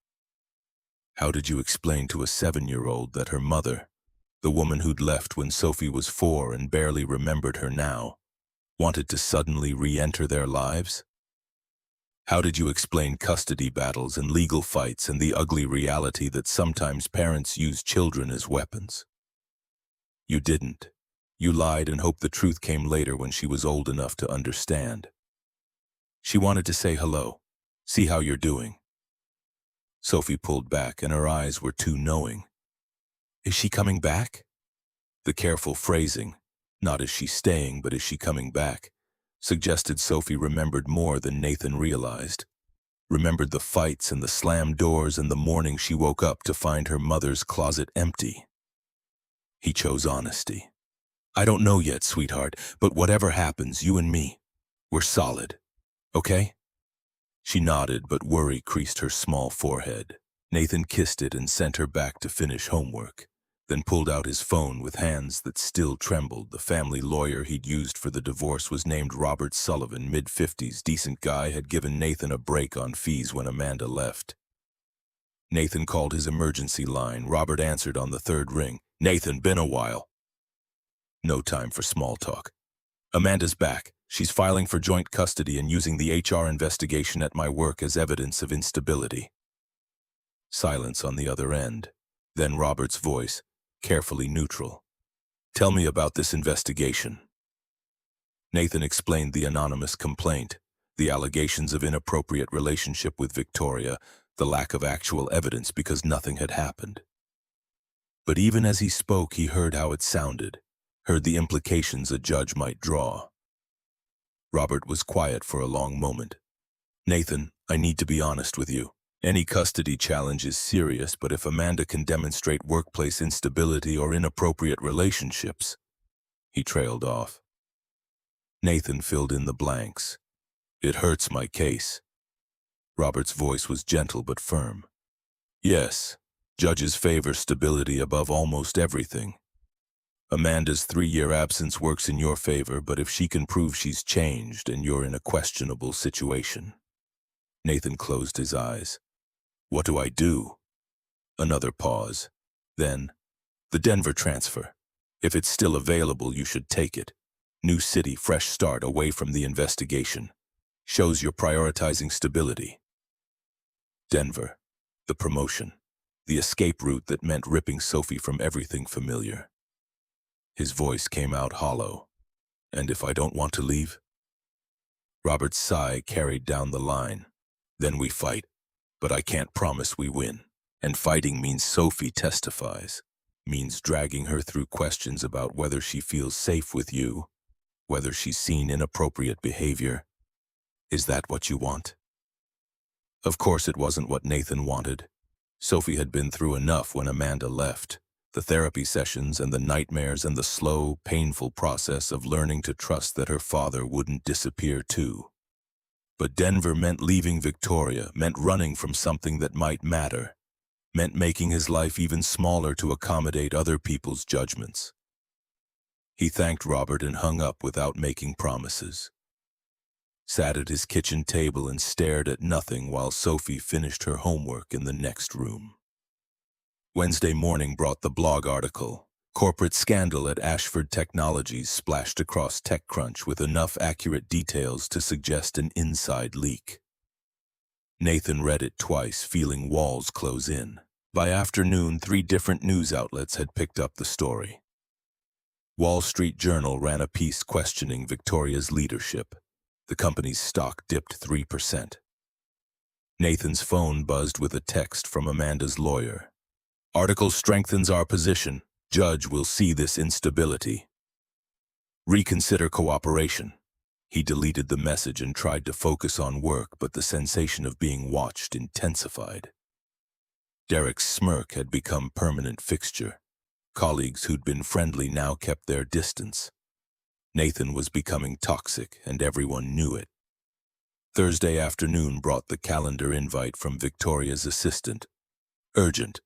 How did you explain to a 7-year-old that her mother, the woman who'd left when Sophie was 4 and barely remembered her now, wanted to suddenly re-enter their lives? How did you explain custody battles and legal fights and the ugly reality that sometimes parents use children as weapons? You didn't. You lied and hoped the truth came later when she was old enough to understand. She wanted to say hello, see how you're doing. Sophie pulled back and her eyes were too knowing. "Is she coming back?" The careful phrasing, not "is she staying," but "is she coming back," suggested Sophie remembered more than Nathan realized. Remembered the fights and the slammed doors and the morning she woke up to find her mother's closet empty. He chose honesty. "I don't know yet, sweetheart, but whatever happens, you and me, we're solid. Okay?" She nodded, but worry creased her small forehead. Nathan kissed it and sent her back to finish homework, then pulled out his phone with hands that still trembled. The family lawyer he'd used for the divorce was named Robert Sullivan, mid-50s, decent guy, had given Nathan a break on fees when Amanda left. Nathan called his emergency line. Robert answered on the 3rd ring. "Nathan, been a while." No time for small talk. "Amanda's back. She's filing for joint custody and using the HR investigation at my work as evidence of instability." Silence on the other end. Then Robert's voice, carefully neutral. "Tell me about this investigation." Nathan explained the anonymous complaint, the allegations of inappropriate relationship with Victoria, the lack of actual evidence because nothing had happened. But even as he spoke, he heard how it sounded, heard the implications a judge might draw. Robert was quiet for a long moment. "Nathan, I need to be honest with you. Any custody challenge is serious, but if Amanda can demonstrate workplace instability or inappropriate relationships..." He trailed off. Nathan filled in the blanks. "It hurts my case." Robert's voice was gentle but firm. "Yes, judges favor stability above almost everything. Amanda's 3-year absence works in your favor, but if she can prove she's changed and you're in a questionable situation..." Nathan closed his eyes. "What do I do?" Another pause. Then, "The Denver transfer. If it's still available, you should take it. New city, fresh start, away from the investigation. Shows you're prioritizing stability." Denver. The promotion. The escape route that meant ripping Sophie from everything familiar. His voice came out hollow. "And if I don't want to leave?" Robert's sigh carried down the line. "Then we fight. But I can't promise we win. And fighting means Sophie testifies. Means dragging her through questions about whether she feels safe with you, whether she's seen inappropriate behavior. Is that what you want?" Of course it wasn't what Nathan wanted. Sophie had been through enough when Amanda left. The therapy sessions and the nightmares and the slow, painful process of learning to trust that her father wouldn't disappear too. But Denver meant leaving Victoria, meant running from something that might matter, meant making his life even smaller to accommodate other people's judgments. He thanked Robert and hung up without making promises. Sat at his kitchen table and stared at nothing while Sophie finished her homework in the next room. Wednesday morning brought the blog article. Corporate scandal at Ashford Technologies splashed across TechCrunch with enough accurate details to suggest an inside leak. Nathan read it twice, feeling walls close in. By afternoon, 3 different news outlets had picked up the story. Wall Street Journal ran a piece questioning Victoria's leadership. The company's stock dipped 3%. Nathan's phone buzzed with a text from Amanda's lawyer. "Article strengthens our position. Judge will see this instability. Reconsider cooperation." He deleted the message and tried to focus on work, but the sensation of being watched intensified. Derek's smirk had become permanent fixture. Colleagues who'd been friendly now kept their distance. Nathan was becoming toxic, and everyone knew it. Thursday afternoon brought the calendar invite from Victoria's assistant. "Urgent.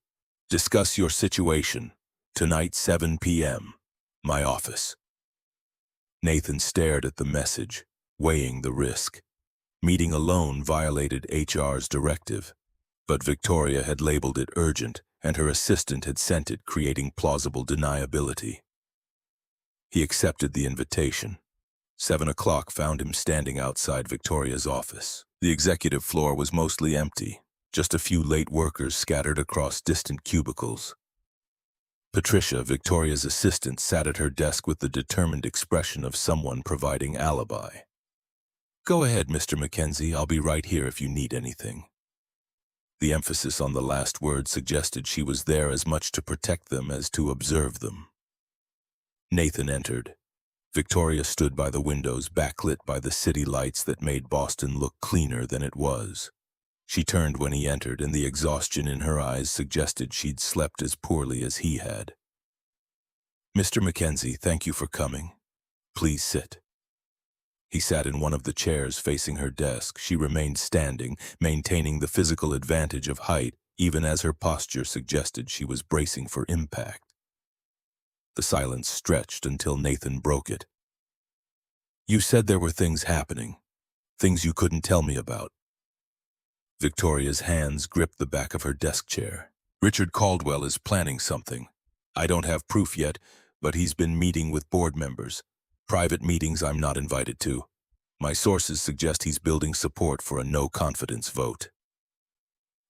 Discuss your situation. Tonight, 7 p.m. My office." Nathan stared at the message, weighing the risk. Meeting alone violated HR's directive, but Victoria had labeled it urgent, and her assistant had sent it, creating plausible deniability. He accepted the invitation. 7 o'clock found him standing outside Victoria's office. The executive floor was mostly empty, just a few late workers scattered across distant cubicles. Patricia, Victoria's assistant, sat at her desk with the determined expression of someone providing alibi. "Go ahead, Mr. MacKenzie. I'll be right here if you need anything." The emphasis on the last word suggested she was there as much to protect them as to observe them. Nathan entered. Victoria stood by the windows, backlit by the city lights that made Boston look cleaner than it was. She turned when he entered, and the exhaustion in her eyes suggested she'd slept as poorly as he had. "Mr. MacKenzie, thank you for coming. Please sit." He sat in one of the chairs facing her desk. She remained standing, maintaining the physical advantage of height, even as her posture suggested she was bracing for impact. The silence stretched until Nathan broke it. "You said there were things happening, things you couldn't tell me about." Victoria's hands gripped the back of her desk chair. "Richard Caldwell is planning something. I don't have proof yet, but he's been meeting with board members. Private meetings I'm not invited to. My sources suggest he's building support for a no-confidence vote."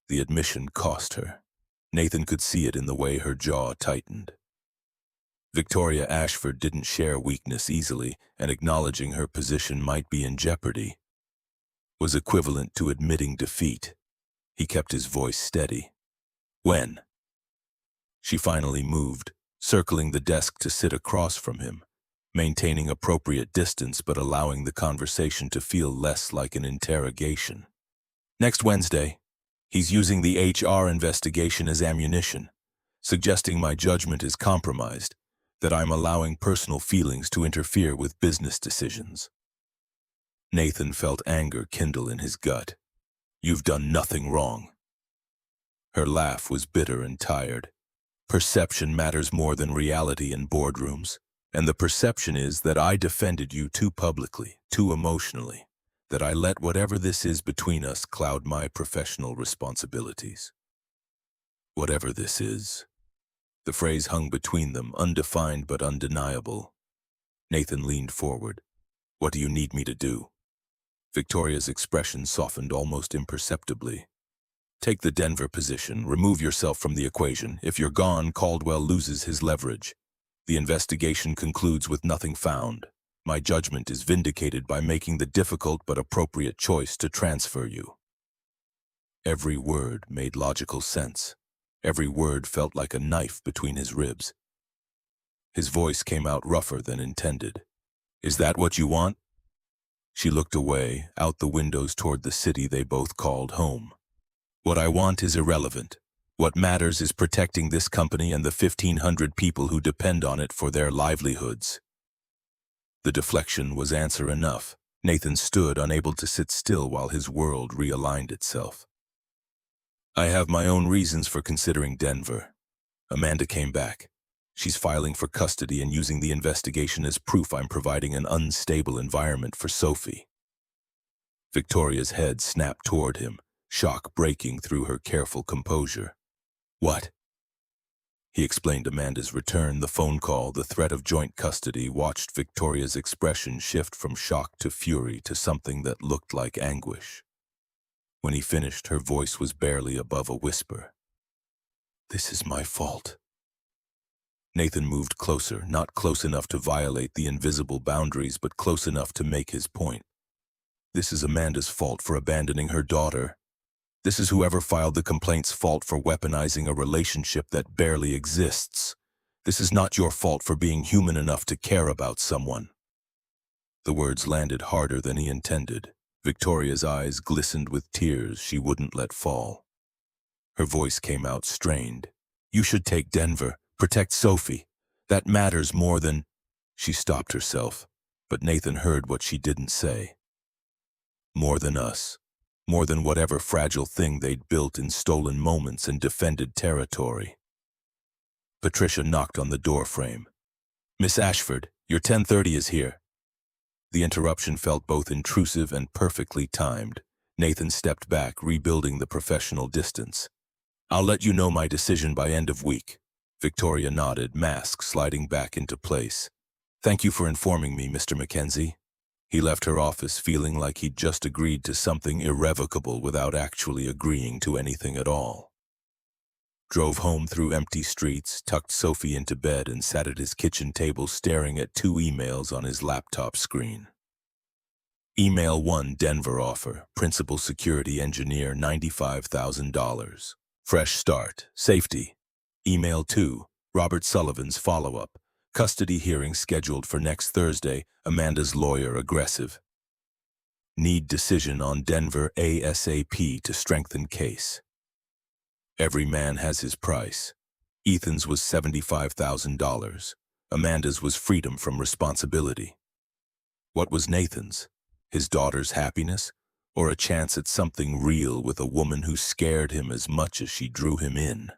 The admission cost her. Nathan could see it in the way her jaw tightened. Victoria Ashford didn't share weakness easily, and acknowledging her position might be in jeopardy was equivalent to admitting defeat. He kept his voice steady. When? She finally moved, circling the desk to sit across from him, maintaining appropriate distance but allowing the conversation to feel less like an interrogation. Next Wednesday. He's using the HR investigation as ammunition, suggesting my judgment is compromised, that I'm allowing personal feelings to interfere with business decisions. Nathan felt anger kindle in his gut. You've done nothing wrong. Her laugh was bitter and tired. Perception matters more than reality in boardrooms, and the perception is that I defended you too publicly, too emotionally, that I let whatever this is between us cloud my professional responsibilities. Whatever this is. The phrase hung between them, undefined but undeniable. Nathan leaned forward. What do you need me to do? Victoria's expression softened almost imperceptibly. Take the Denver position, remove yourself from the equation. If you're gone, Caldwell loses his leverage. The investigation concludes with nothing found. My judgment is vindicated by making the difficult but appropriate choice to transfer you. Every word made logical sense. Every word felt like a knife between his ribs. His voice came out rougher than intended. Is that what you want? She looked away, out the windows toward the city they both called home. What I want is irrelevant. What matters is protecting this company and the 1,500 people who depend on it for their livelihoods. The deflection was answer enough. Nathan stood, unable to sit still while his world realigned itself. I have my own reasons for considering Denver. Amanda came back. She's filing for custody and using the investigation as proof I'm providing an unstable environment for Sophie. Victoria's head snapped toward him, shock breaking through her careful composure. What? He explained Amanda's return, the phone call, the threat of joint custody, watched Victoria's expression shift from shock to fury to something that looked like anguish. When he finished, her voice was barely above a whisper. This is my fault. Nathan moved closer, not close enough to violate the invisible boundaries, but close enough to make his point. This is Amanda's fault for abandoning her daughter. This is whoever filed the complaint's fault for weaponizing a relationship that barely exists. This is not your fault for being human enough to care about someone. The words landed harder than he intended. Victoria's eyes glistened with tears she wouldn't let fall. Her voice came out strained. You should take Denver. Protect Sophie. That matters more than... She stopped herself, but Nathan heard what she didn't say. More than us. More than whatever fragile thing they'd built in stolen moments and defended territory. Patricia knocked on the doorframe. Miss Ashford, your 10:30 is here. The interruption felt both intrusive and perfectly timed. Nathan stepped back, rebuilding the professional distance. I'll let you know my decision by end of week. Victoria nodded, mask sliding back into place. Thank you for informing me, Mr. MacKenzie. He left her office feeling like he'd just agreed to something irrevocable without actually agreeing to anything at all. Drove home through empty streets, tucked Sophie into bed, and sat at his kitchen table staring at 2 emails on his laptop screen. Email 1, Denver offer, principal security engineer, $95,000. Fresh start, safety. Email 2, Robert Sullivan's follow-up. Custody hearing scheduled for next Thursday. Amanda's lawyer aggressive. Need decision on Denver ASAP to strengthen case. Every man has his price. Ethan's was $75,000. Amanda's was freedom from responsibility. What was Nathan's? His daughter's happiness? Or a chance at something real with a woman who scared him as much as she drew him in?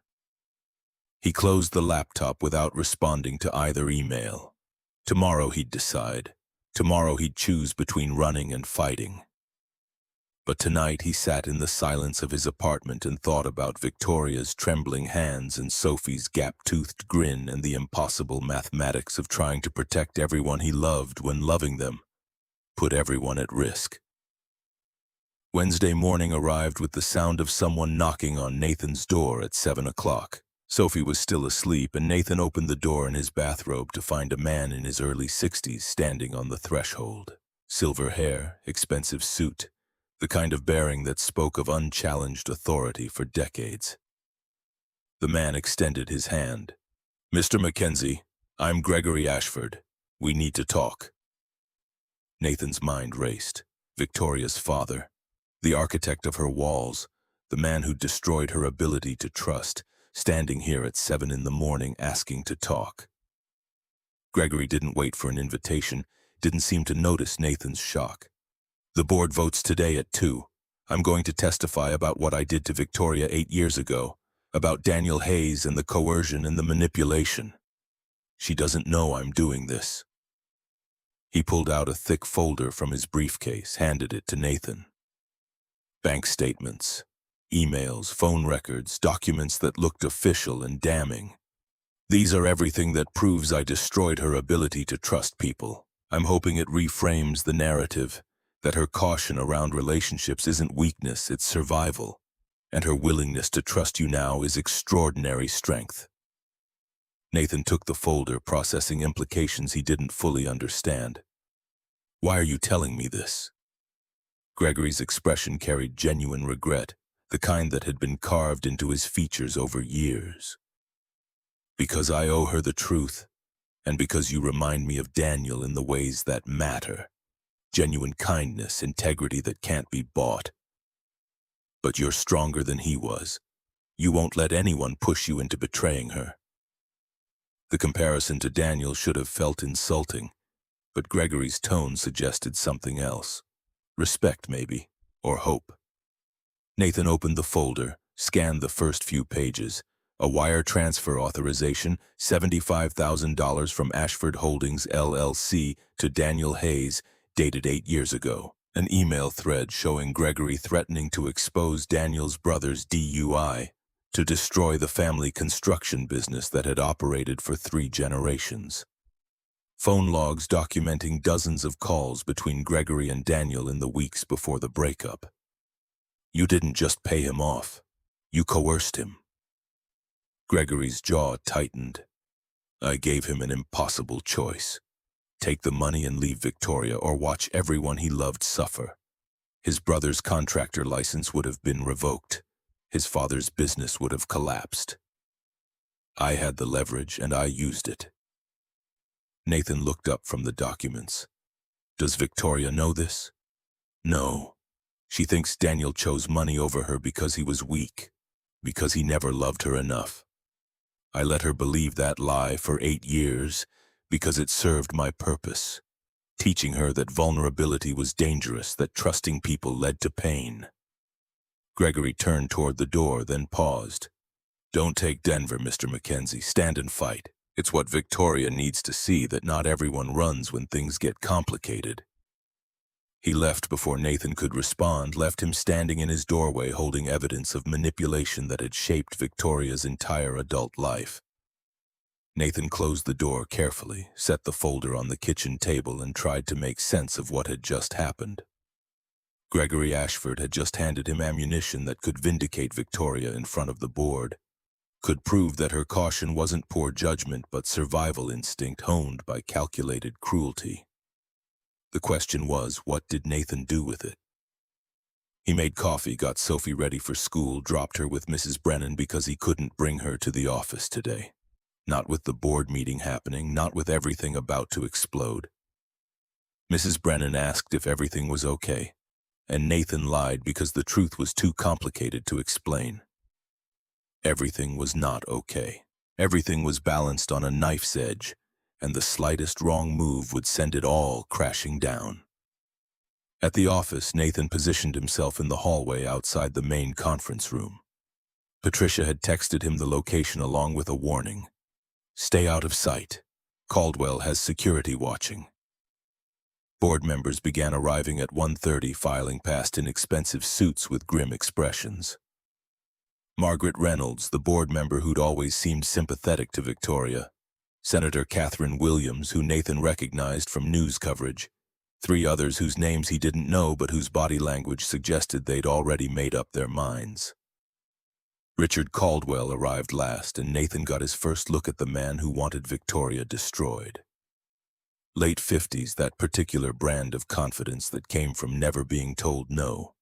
He closed the laptop without responding to either email. Tomorrow he'd decide. Tomorrow he'd choose between running and fighting. But tonight he sat in the silence of his apartment and thought about Victoria's trembling hands and Sophie's gap-toothed grin and the impossible mathematics of trying to protect everyone he loved when loving them put everyone at risk. Wednesday morning arrived with the sound of someone knocking on Nathan's door at 7 o'clock. Sophie was still asleep, and Nathan opened the door in his bathrobe to find a man in his early 60s standing on the threshold. Silver hair, expensive suit, the kind of bearing that spoke of unchallenged authority for decades. The man extended his hand. "Mr. MacKenzie, I'm Gregory Ashford. We need to talk." Nathan's mind raced. Victoria's father, the architect of her walls, the man who destroyed her ability to trust, standing here at 7 in the morning asking to talk. Gregory didn't wait for an invitation, didn't seem to notice Nathan's shock. "The board votes today at 2. I'm going to testify about what I did to Victoria 8 years ago, about Daniel Hayes and the coercion and the manipulation. She doesn't know I'm doing this." He pulled out a thick folder from his briefcase, handed it to Nathan. Bank statements, emails, phone records, documents that looked official and damning. "These are everything that proves I destroyed her ability to trust people. I'm hoping it reframes the narrative, that her caution around relationships isn't weakness, it's survival, and her willingness to trust you now is extraordinary strength." Nathan took the folder, processing implications he didn't fully understand. "Why are you telling me this?" Gregory's expression carried genuine regret, the kind that had been carved into his features over years. "Because I owe her the truth, and because you remind me of Daniel in the ways that matter. Genuine kindness, integrity that can't be bought. But you're stronger than he was. You won't let anyone push you into betraying her." The comparison to Daniel should have felt insulting, but Gregory's tone suggested something else. Respect, maybe, or hope. Nathan opened the folder, scanned the first few pages. A wire transfer authorization, $75,000 from Ashford Holdings LLC to Daniel Hayes, dated 8 years ago. An email thread showing Gregory threatening to expose Daniel's brother's DUI, to destroy the family construction business that had operated for 3 generations. Phone logs documenting dozens of calls between Gregory and Daniel in the weeks before the breakup. "You didn't just pay him off. You coerced him." Gregory's jaw tightened. "I gave him an impossible choice. Take the money and leave Victoria, or watch everyone he loved suffer. His brother's contractor license would have been revoked. His father's business would have collapsed. I had the leverage, and I used it." Nathan looked up from the documents. "Does Victoria know this?" "No. She thinks Daniel chose money over her because he was weak, because he never loved her enough. I let her believe that lie for 8 years because it served my purpose, teaching her that vulnerability was dangerous, that trusting people led to pain." Gregory turned toward the door, then paused. "Don't take Denver, Mr. MacKenzie. Stand and fight. It's what Victoria needs to see, that not everyone runs when things get complicated." He left before Nathan could respond, left him standing in his doorway holding evidence of manipulation that had shaped Victoria's entire adult life. Nathan closed the door carefully, set the folder on the kitchen table, and tried to make sense of what had just happened. Gregory Ashford had just handed him ammunition that could vindicate Victoria in front of the board, could prove that her caution wasn't poor judgment but survival instinct honed by calculated cruelty. The question was, what did Nathan do with it? He made coffee, got Sophie ready for school, dropped her with Mrs. Brennan because he couldn't bring her to the office today. Not with the board meeting happening, not with everything about to explode. Mrs. Brennan asked if everything was okay, and Nathan lied because the truth was too complicated to explain. Everything was not okay. Everything was balanced on a knife's edge, and the slightest wrong move would send it all crashing down. At the office, Nathan positioned himself in the hallway outside the main conference room. Patricia had texted him the location along with a warning. "Stay out of sight. Caldwell has security watching." Board members began arriving at 1:30, filing past in expensive suits with grim expressions. Margaret Reynolds, the board member who'd always seemed sympathetic to Victoria, Senator Catherine Williams, who Nathan recognized from news coverage, 3 others whose names he didn't know but whose body language suggested they'd already made up their minds. Richard Caldwell arrived last, and Nathan got his first look at the man who wanted Victoria destroyed. Late 50s, that particular brand of confidence that came from never being told no,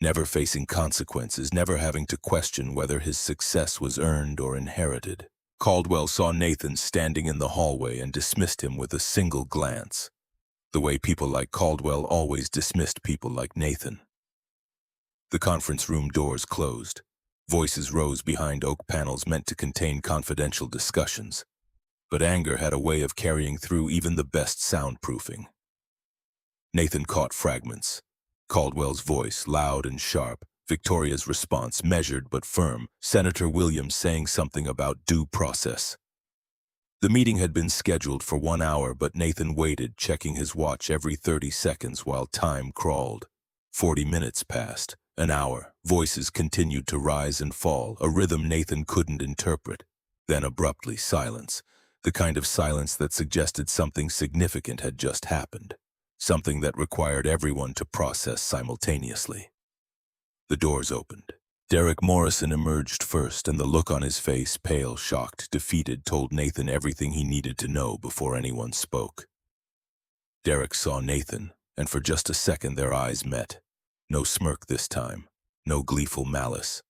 never facing consequences, never having to question whether his success was earned or inherited. Caldwell saw Nathan standing in the hallway and dismissed him with a single glance, the way people like Caldwell always dismissed people like Nathan. The conference room doors closed. Voices rose behind oak panels meant to contain confidential discussions, but anger had a way of carrying through even the best soundproofing. Nathan caught fragments. Caldwell's voice, loud and sharp, Victoria's response, measured but firm, Senator Williams saying something about due process. The meeting had been scheduled for 1 hour, but Nathan waited, checking his watch every 30 seconds while time crawled. 40 minutes passed. An hour. Voices continued to rise and fall, a rhythm Nathan couldn't interpret. Then abruptly, silence. The kind of silence that suggested something significant had just happened. Something that required everyone to process simultaneously. The doors opened. Derek Morrison emerged first, and the look on his face, pale, shocked, defeated, told Nathan everything he needed to know before anyone spoke. Derek saw Nathan, and for just a second their eyes met. No smirk this time, no gleeful malice.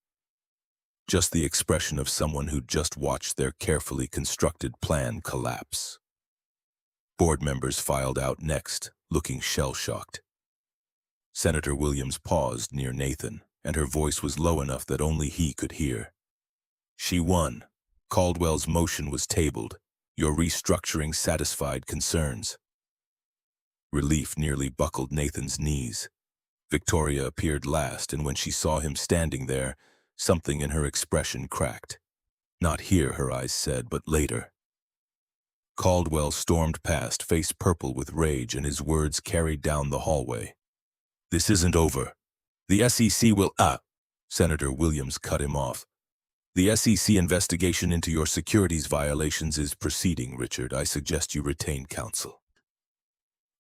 Just the expression of someone who'd just watched their carefully constructed plan collapse. Board members filed out next, looking shell-shocked. Senator Williams paused near Nathan, and her voice was low enough that only he could hear. She won. Caldwell's motion was tabled. Your restructuring satisfied concerns. Relief nearly buckled Nathan's knees. Victoria appeared last, and when she saw him standing there, something in her expression cracked. Not here, her eyes said, but later. Caldwell stormed past, face purple with rage, and his words carried down the hallway. This isn't over. The SEC will— Senator Williams cut him off. The SEC investigation into your securities violations is proceeding, Richard. I suggest you retain counsel.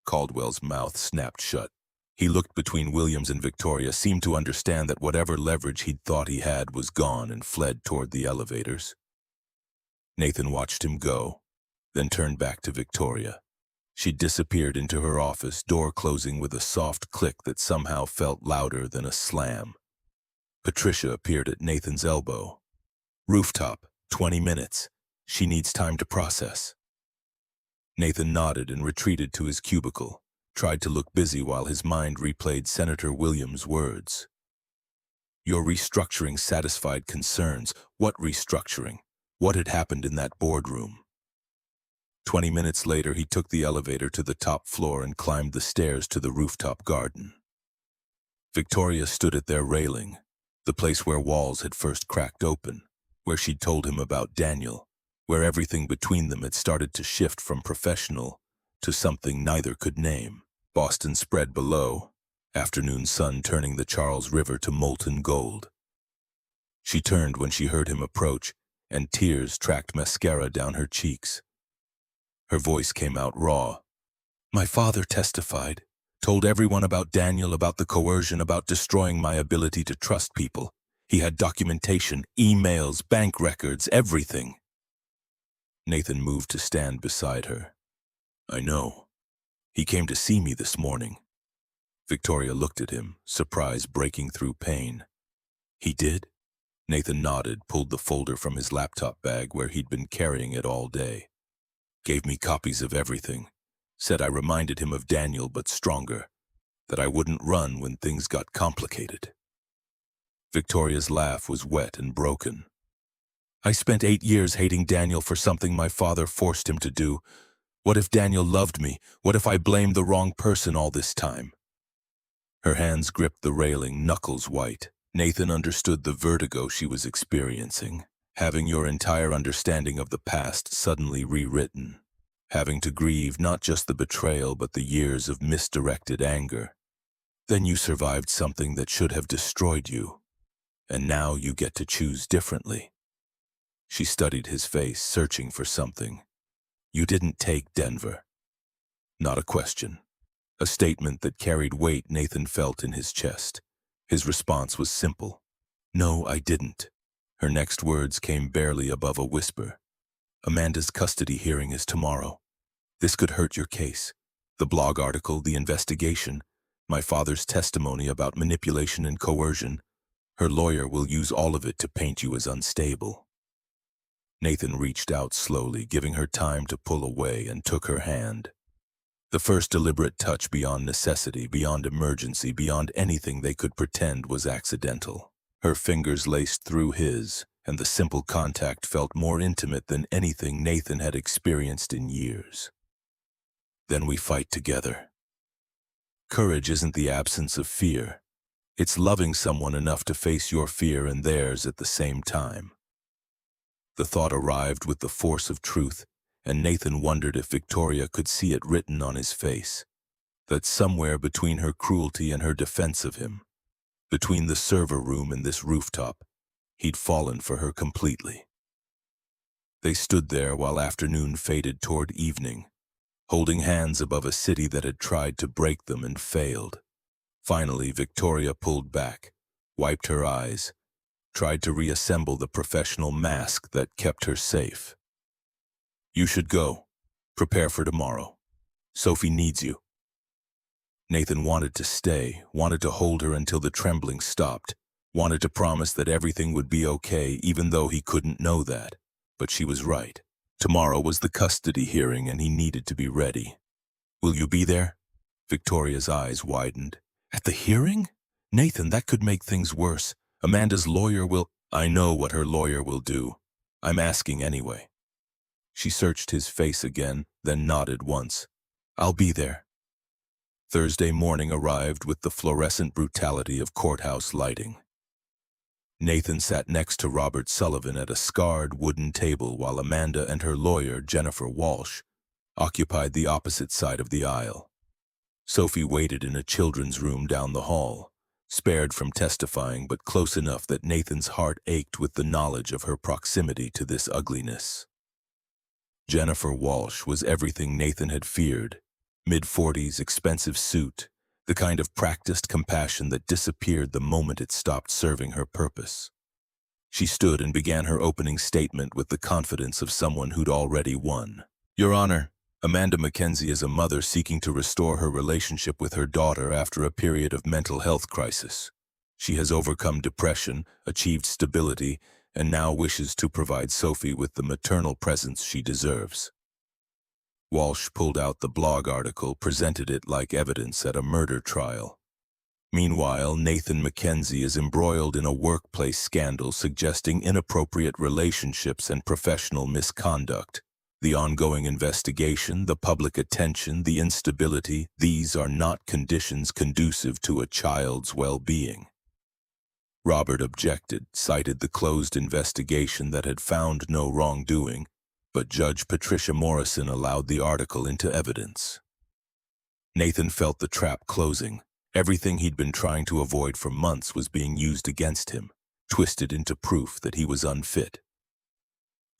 Caldwell's mouth snapped shut. He looked between Williams and Victoria, seemed to understand that whatever leverage he'd thought he had was gone, and fled toward the elevators. Nathan watched him go, then turned back to Victoria. She disappeared into her office, door closing with a soft click that somehow felt louder than a slam. Patricia appeared at Nathan's elbow. Rooftop, 20 minutes. She needs time to process. Nathan nodded and retreated to his cubicle. Tried to look busy while his mind replayed Senator Williams' words. Your restructuring satisfied concerns. What restructuring? What had happened in that boardroom? 20 minutes later, he took the elevator to the top floor and climbed the stairs to the rooftop garden. Victoria stood at their railing, the place where walls had first cracked open, where she'd told him about Daniel, where everything between them had started to shift from professional to something neither could name. Boston spread below, afternoon sun turning the Charles River to molten gold. She turned when she heard him approach, and tears tracked mascara down her cheeks. Her voice came out raw. My father testified, told everyone about Daniel, about the coercion, about destroying my ability to trust people. He had documentation, emails, bank records, everything. Nathan moved to stand beside her. I know. He came to see me this morning. Victoria looked at him, surprise breaking through pain. He did? Nathan nodded, pulled the folder from his laptop bag where he'd been carrying it all day. Gave me copies of everything. Said I reminded him of Daniel, but stronger. That I wouldn't run when things got complicated. Victoria's laugh was wet and broken. I spent 8 years hating Daniel for something my father forced him to do. What if Daniel loved me? What if I blamed the wrong person all this time? Her hands gripped the railing, knuckles white. Nathan understood the vertigo she was experiencing, having your entire understanding of the past suddenly rewritten, having to grieve not just the betrayal but the years of misdirected anger. Then you survived something that should have destroyed you, and now you get to choose differently. She studied his face, searching for something. You didn't take Denver. Not a question. A statement that carried weight Nathan felt in his chest. His response was simple. "No, I didn't." Her next words came barely above a whisper. "Amanda's custody hearing is tomorrow. This could hurt your case. The blog article, the investigation, my father's testimony about manipulation and coercion. Her lawyer will use all of it to paint you as unstable." Nathan reached out slowly, giving her time to pull away, and took her hand. The first deliberate touch beyond necessity, beyond emergency, beyond anything they could pretend was accidental. Her fingers laced through his, and the simple contact felt more intimate than anything Nathan had experienced in years. "Then we fight together." Courage isn't the absence of fear. It's loving someone enough to face your fear and theirs at the same time. The thought arrived with the force of truth, and Nathan wondered if Victoria could see it written on his face. That somewhere between her cruelty and her defense of him, between the server room and this rooftop, he'd fallen for her completely. They stood there while afternoon faded toward evening, holding hands above a city that had tried to break them and failed. Finally, Victoria pulled back, wiped her eyes, tried to reassemble the professional mask that kept her safe. "You should go. Prepare for tomorrow. Sophie needs you." Nathan wanted to stay, wanted to hold her until the trembling stopped, wanted to promise that everything would be okay even though he couldn't know that. But she was right. Tomorrow was the custody hearing and he needed to be ready. "Will you be there?" Victoria's eyes widened. "At the hearing? Nathan, that could make things worse. Amanda's lawyer will—" "I know what her lawyer will do. I'm asking anyway." She searched his face again, then nodded once. "I'll be there." Thursday morning arrived with the fluorescent brutality of courthouse lighting. Nathan sat next to Robert Sullivan at a scarred wooden table while Amanda and her lawyer, Jennifer Walsh, occupied the opposite side of the aisle. Sophie waited in a children's room down the hall, spared from testifying but close enough that Nathan's heart ached with the knowledge of her proximity to this ugliness. Jennifer Walsh was everything Nathan had feared. Mid-40s, expensive suit, the kind of practiced compassion that disappeared the moment it stopped serving her purpose. She stood and began her opening statement with the confidence of someone who'd already won. "Your Honor, Amanda MacKenzie is a mother seeking to restore her relationship with her daughter after a period of mental health crisis. She has overcome depression, achieved stability, and now wishes to provide Sophie with the maternal presence she deserves." Walsh pulled out the blog article, presented it like evidence at a murder trial. Meanwhile, Nathan MacKenzie is embroiled in a workplace scandal suggesting inappropriate relationships and professional misconduct. The ongoing investigation, the public attention, the instability, these are not conditions conducive to a child's well-being. Robert objected, cited the closed investigation that had found no wrongdoing, but Judge Patricia Morrison allowed the article into evidence. Nathan felt the trap closing. Everything he'd been trying to avoid for months was being used against him, twisted into proof that he was unfit.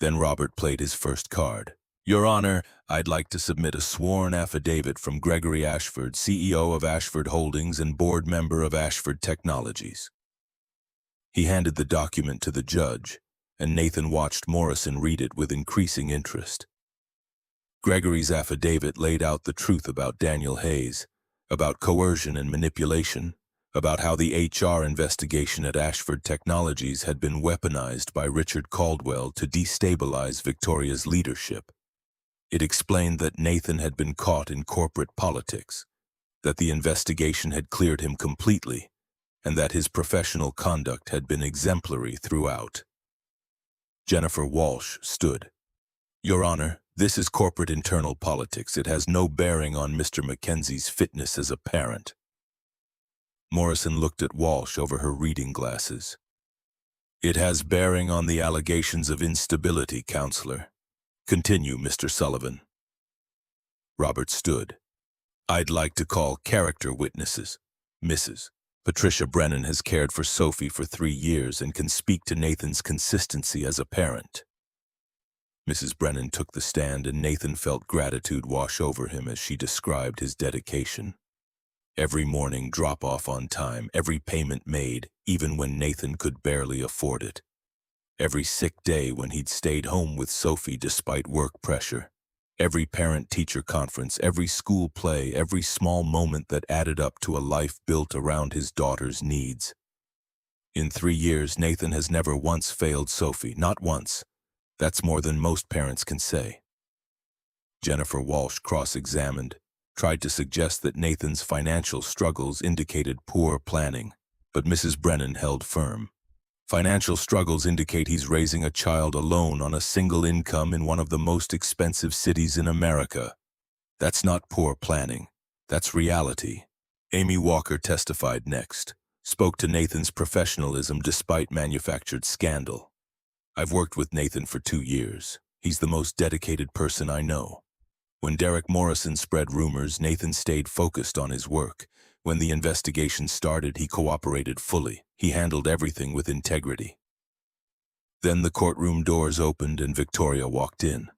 Then Robert played his first card. "Your Honor, I'd like to submit a sworn affidavit from Gregory Ashford, CEO of Ashford Holdings and board member of Ashford Technologies." He handed the document to the judge, and Nathan watched Morrison read it with increasing interest. Gregory's affidavit laid out the truth about Daniel Hayes, about coercion and manipulation, about how the HR investigation at Ashford Technologies had been weaponized by Richard Caldwell to destabilize Victoria's leadership. It explained that Nathan had been caught in corporate politics, that the investigation had cleared him completely, and that his professional conduct had been exemplary throughout. Jennifer Walsh stood. "Your Honor, this is corporate internal politics. It has no bearing on Mr. MacKenzie's fitness as a parent." Morrison looked at Walsh over her reading glasses. "It has bearing on the allegations of instability, Counselor. Continue, Mr. Sullivan." Robert stood. "I'd like to call character witnesses. Mrs. Patricia Brennan has cared for Sophie for 3 years and can speak to Nathan's consistency as a parent." Mrs. Brennan took the stand, and Nathan felt gratitude wash over him as she described his dedication. Every morning drop off on time, every payment made, even when Nathan could barely afford it. Every sick day when he'd stayed home with Sophie despite work pressure. Every parent-teacher conference, every school play, every small moment that added up to a life built around his daughter's needs. In 3 years, Nathan has never once failed Sophie, not once. That's more than most parents can say. Jennifer Walsh cross-examined, tried to suggest that Nathan's financial struggles indicated poor planning, but Mrs. Brennan held firm. Financial struggles indicate he's raising a child alone on a single income in one of the most expensive cities in America. That's not poor planning. That's reality. Amy Walker testified next, spoke to Nathan's professionalism despite manufactured scandal. I've worked with Nathan for 2 years. He's the most dedicated person I know. When Derek Morrison spread rumors, Nathan stayed focused on his work. When the investigation started, he cooperated fully. He handled everything with integrity. Then the courtroom doors opened and Victoria walked in.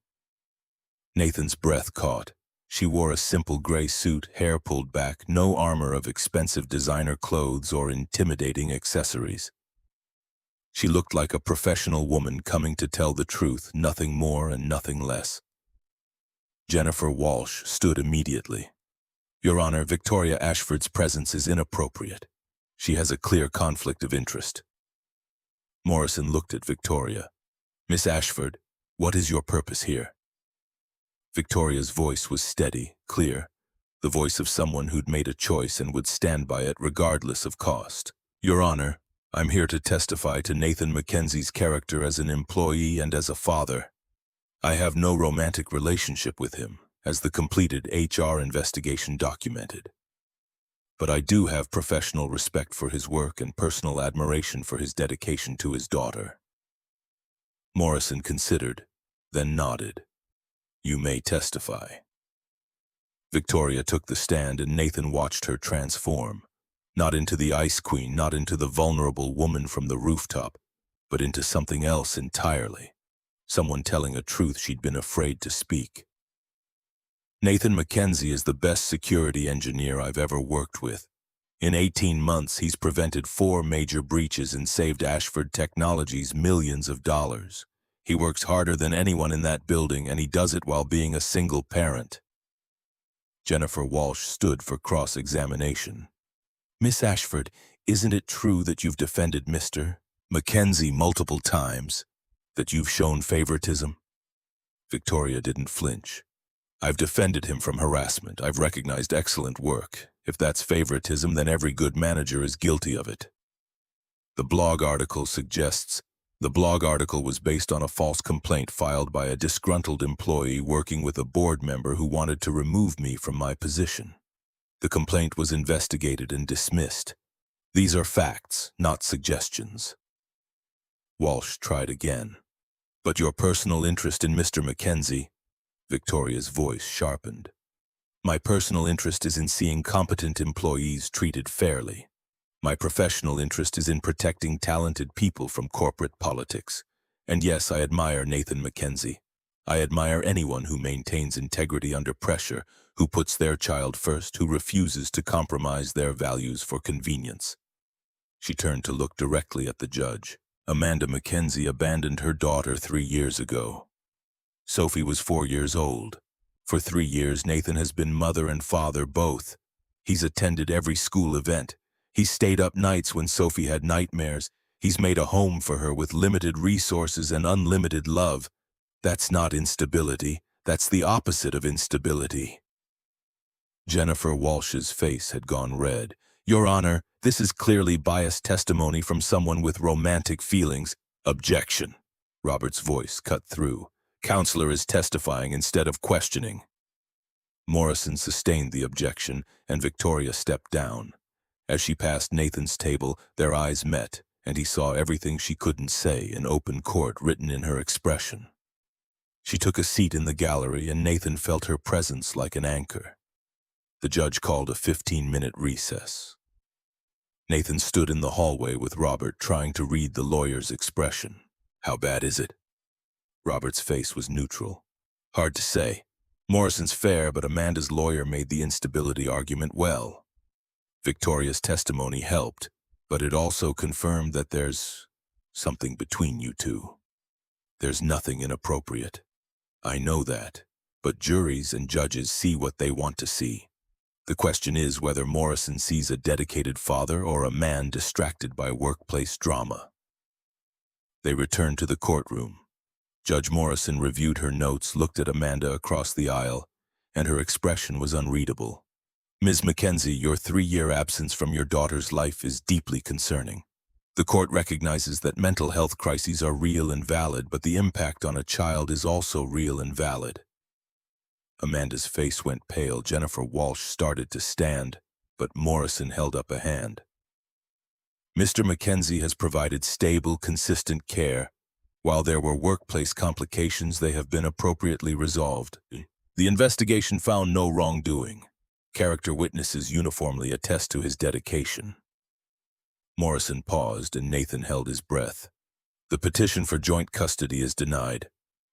Nathan's breath caught. She wore a simple gray suit, hair pulled back, no armor of expensive designer clothes or intimidating accessories. She looked like a professional woman coming to tell the truth, nothing more and nothing less. Jennifer Walsh stood immediately. Your Honor, Victoria Ashford's presence is inappropriate. She has a clear conflict of interest. Morrison looked at Victoria. Miss Ashford, what is your purpose here? Victoria's voice was steady, clear, the voice of someone who'd made a choice and would stand by it regardless of cost. Your Honor, I'm here to testify to Nathan MacKenzie's character as an employee and as a father. I have no romantic relationship with him, as the completed HR investigation documented. But I do have professional respect for his work and personal admiration for his dedication to his daughter. Morrison considered, then nodded. You may testify. Victoria took the stand and Nathan watched her transform, not into the Ice Queen, not into the vulnerable woman from the rooftop, but into something else entirely, someone telling a truth she'd been afraid to speak. Nathan MacKenzie is the best security engineer I've ever worked with. In 18 months, he's prevented 4 major breaches and saved Ashford Technologies millions of dollars. He works harder than anyone in that building, and he does it while being a single parent. Jennifer Walsh stood for cross-examination. Miss Ashford, isn't it true that you've defended Mr. MacKenzie multiple times? That you've shown favoritism? Victoria didn't flinch. I've defended him from harassment. I've recognized excellent work. If that's favoritism, then every good manager is guilty of it. The blog article was based on a false complaint filed by a disgruntled employee working with a board member who wanted to remove me from my position. The complaint was investigated and dismissed. These are facts, not suggestions. Walsh tried again. But your personal interest in Mr. MacKenzie? Victoria's voice sharpened. My personal interest is in seeing competent employees treated fairly. My professional interest is in protecting talented people from corporate politics. And yes, I admire Nathan MacKenzie. I admire anyone who maintains integrity under pressure, who puts their child first, who refuses to compromise their values for convenience. She turned to look directly at the judge. Amanda MacKenzie abandoned her daughter 3 years ago. Sophie was 4 years old. For 3 years, Nathan has been mother and father both. He's attended every school event. He's stayed up nights when Sophie had nightmares. He's made a home for her with limited resources and unlimited love. That's not instability. That's the opposite of instability. Jennifer Walsh's face had gone red. Your Honor, this is clearly biased testimony from someone with romantic feelings. Objection. Robert's voice cut through. Counselor is testifying instead of questioning. Morrison sustained the objection, and Victoria stepped down. As she passed Nathan's table, their eyes met, and he saw everything she couldn't say in open court written in her expression. She took a seat in the gallery, and Nathan felt her presence like an anchor. The judge called a 15-minute recess. Nathan stood in the hallway with Robert, trying to read the lawyer's expression. How bad is it? Robert's face was neutral. Hard to say. Morrison's fair, but Amanda's lawyer made the instability argument well. Victoria's testimony helped, but it also confirmed that there's something between you two. There's nothing inappropriate. I know that, but juries and judges see what they want to see. The question is whether Morrison sees a dedicated father or a man distracted by workplace drama. They returned to the courtroom. Judge Morrison reviewed her notes, looked at Amanda across the aisle, and her expression was unreadable. Ms. MacKenzie, your 3-year absence from your daughter's life is deeply concerning. The court recognizes that mental health crises are real and valid, but the impact on a child is also real and valid. Amanda's face went pale. Jennifer Walsh started to stand, but Morrison held up a hand. Mr. MacKenzie has provided stable, consistent care. While there were workplace complications, they have been appropriately resolved. The investigation found no wrongdoing. Character witnesses uniformly attest to his dedication. Morrison paused, and Nathan held his breath. The petition for joint custody is denied.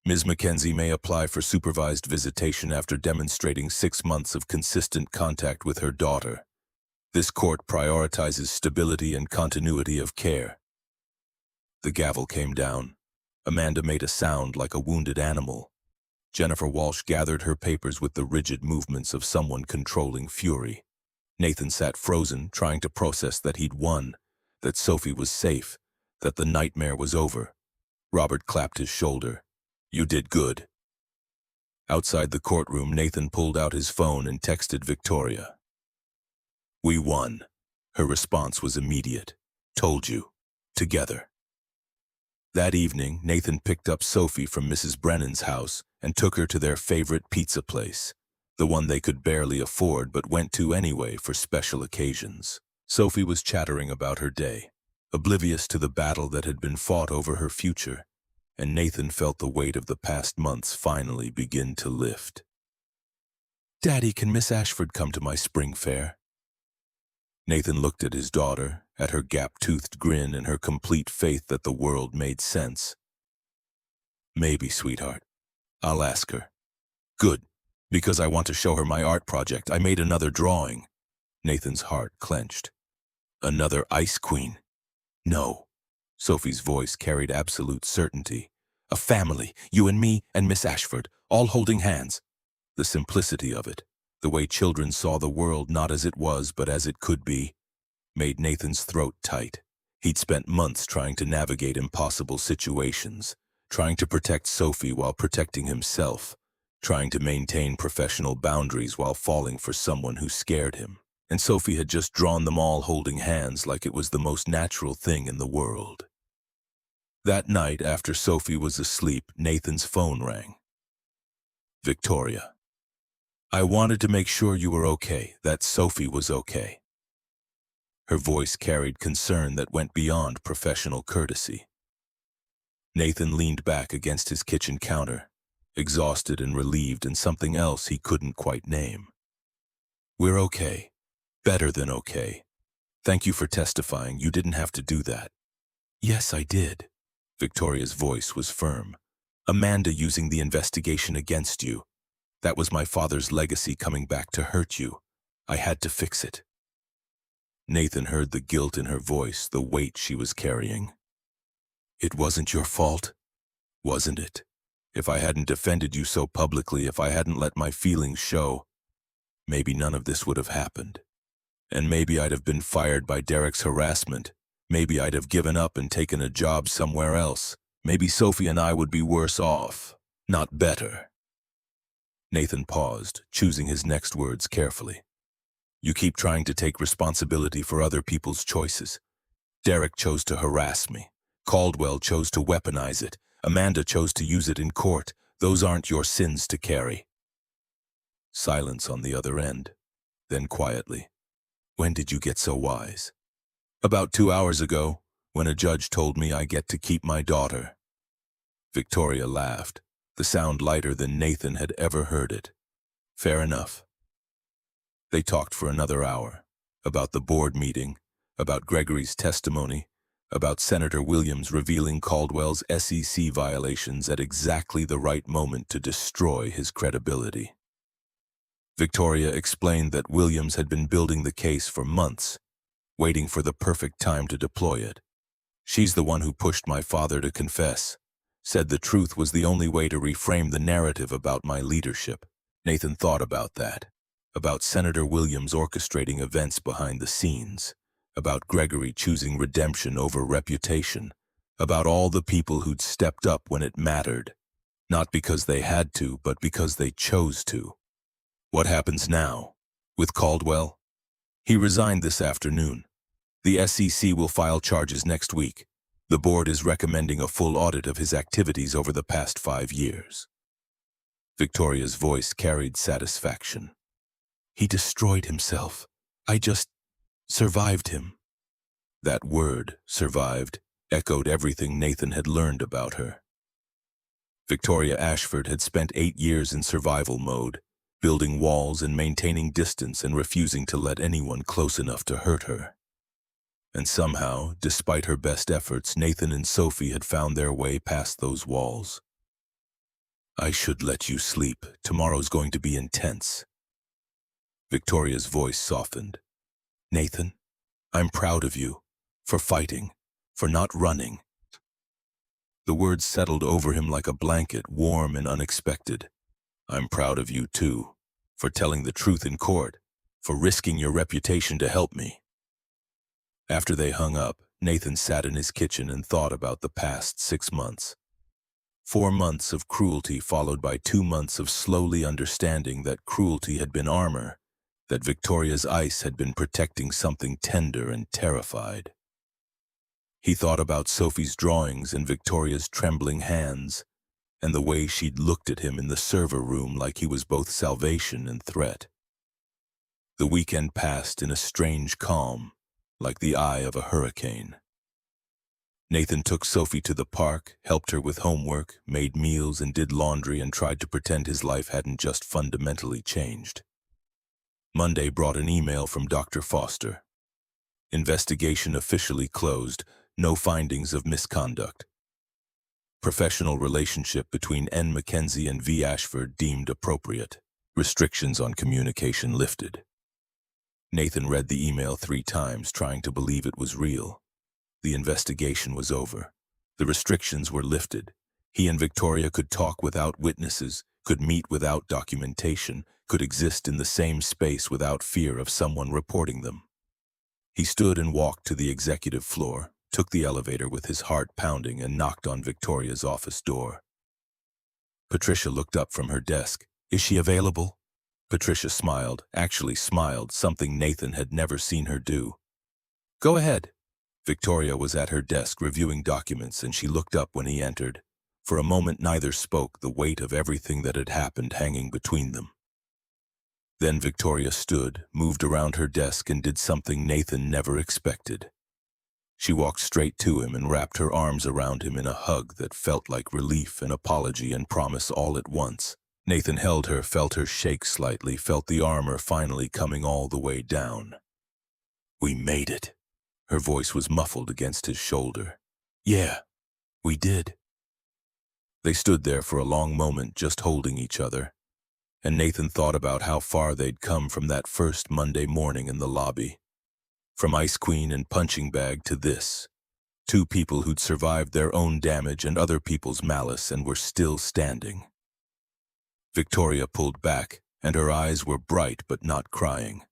Ms. MacKenzie may apply for supervised visitation after demonstrating 6 months of consistent contact with her daughter. This court prioritizes stability and continuity of care. The gavel came down. Amanda made a sound like a wounded animal. Jennifer Walsh gathered her papers with the rigid movements of someone controlling fury. Nathan sat frozen, trying to process that he'd won, that Sophie was safe, that the nightmare was over. Robert clapped his shoulder. You did good. Outside the courtroom, Nathan pulled out his phone and texted Victoria. We won. Her response was immediate. Told you. Together. That evening, Nathan picked up Sophie from Mrs. Brennan's house and took her to their favorite pizza place, the one they could barely afford but went to anyway for special occasions. Sophie was chattering about her day, oblivious to the battle that had been fought over her future, and Nathan felt the weight of the past months finally begin to lift. Daddy, can Miss Ashford come to my spring fair? Nathan looked at his daughter, at her gap-toothed grin and her complete faith that the world made sense. Maybe, sweetheart. I'll ask her. Good, because I want to show her my art project. I made another drawing. Nathan's heart clenched. Another ice queen? No. Sophie's voice carried absolute certainty. A family, you and me and Miss Ashford, all holding hands. The simplicity of it, the way children saw the world not as it was but as it could be, made Nathan's throat tight. He'd spent months trying to navigate impossible situations, trying to protect Sophie while protecting himself, trying to maintain professional boundaries while falling for someone who scared him. And Sophie had just drawn them all holding hands like it was the most natural thing in the world. That night, after Sophie was asleep, Nathan's phone rang. Victoria. I wanted to make sure you were okay, that Sophie was okay. Her voice carried concern that went beyond professional courtesy. Nathan leaned back against his kitchen counter, exhausted and relieved in something else he couldn't quite name. We're okay. Better than okay. Thank you for testifying. You didn't have to do that. Yes, I did. Victoria's voice was firm. Amanda using the investigation against you. That was my father's legacy coming back to hurt you. I had to fix it. Nathan heard the guilt in her voice, the weight she was carrying. It wasn't your fault, wasn't it? If I hadn't defended you so publicly, if I hadn't let my feelings show, maybe none of this would have happened. And maybe I'd have been fired by Derek's harassment. Maybe I'd have given up and taken a job somewhere else. Maybe Sophie and I would be worse off, not better. Nathan paused, choosing his next words carefully. You keep trying to take responsibility for other people's choices. Derek chose to harass me. Caldwell chose to weaponize it. Amanda chose to use it in court. Those aren't your sins to carry. Silence on the other end. Then quietly. When did you get so wise? About 2 hours ago, when a judge told me I get to keep my daughter. Victoria laughed, the sound lighter than Nathan had ever heard it. Fair enough. They talked for another hour, about the board meeting, about Gregory's testimony, about Senator Williams revealing Caldwell's SEC violations at exactly the right moment to destroy his credibility. Victoria explained that Williams had been building the case for months, waiting for the perfect time to deploy it. She's the one who pushed my father to confess, said the truth was the only way to reframe the narrative about my leadership. Nathan thought about that, about Senator Williams orchestrating events behind the scenes, about Gregory choosing redemption over reputation, about all the people who'd stepped up when it mattered, not because they had to, but because they chose to. What happens now? With Caldwell? He resigned this afternoon. The SEC will file charges next week. The board is recommending a full audit of his activities over the past 5 years. Victoria's voice carried satisfaction. He destroyed himself. I just survived him. That word, survived, echoed everything Nathan had learned about her. Victoria Ashford had spent 8 years in survival mode, building walls and maintaining distance and refusing to let anyone close enough to hurt her. And somehow, despite her best efforts, Nathan and Sophie had found their way past those walls. I should let you sleep. Tomorrow's going to be intense. Victoria's voice softened. Nathan, I'm proud of you, for fighting, for not running. The words settled over him like a blanket, warm and unexpected. I'm proud of you too, for telling the truth in court, for risking your reputation to help me. After they hung up, Nathan sat in his kitchen and thought about the past 6 months. 4 months of cruelty followed by 2 months of slowly understanding that cruelty had been armor, that Victoria's ice had been protecting something tender and terrified. He thought about Sophie's drawings and Victoria's trembling hands, and the way she'd looked at him in the server room like he was both salvation and threat. The weekend passed in a strange calm, like the eye of a hurricane. Nathan took Sophie to the park, helped her with homework, made meals and did laundry and tried to pretend his life hadn't just fundamentally changed. Monday brought an email from Dr. Foster. Investigation officially closed, no findings of misconduct. Professional relationship between N. MacKenzie and V. Ashford deemed appropriate. Restrictions on communication lifted. Nathan read the email 3 times, trying to believe it was real. The investigation was over. The restrictions were lifted. He and Victoria could talk without witnesses, could meet without documentation, could exist in the same space without fear of someone reporting them. He stood and walked to the executive floor, took the elevator with his heart pounding and knocked on Victoria's office door. Patricia looked up from her desk. Is she available? Patricia smiled, actually smiled, something Nathan had never seen her do. Go ahead. Victoria was at her desk reviewing documents and she looked up when he entered. For a moment neither spoke, the weight of everything that had happened hanging between them. Then Victoria stood, moved around her desk and did something Nathan never expected. She walked straight to him and wrapped her arms around him in a hug that felt like relief and apology and promise all at once. Nathan held her, felt her shake slightly, felt the armor finally coming all the way down. We made it. Her voice was muffled against his shoulder. Yeah, we did. They stood there for a long moment just holding each other, and Nathan thought about how far they'd come from that first Monday morning in the lobby. From Ice Queen and Punching Bag to this. 2 people who'd survived their own damage and other people's malice and were still standing. Victoria pulled back, and her eyes were bright but not crying.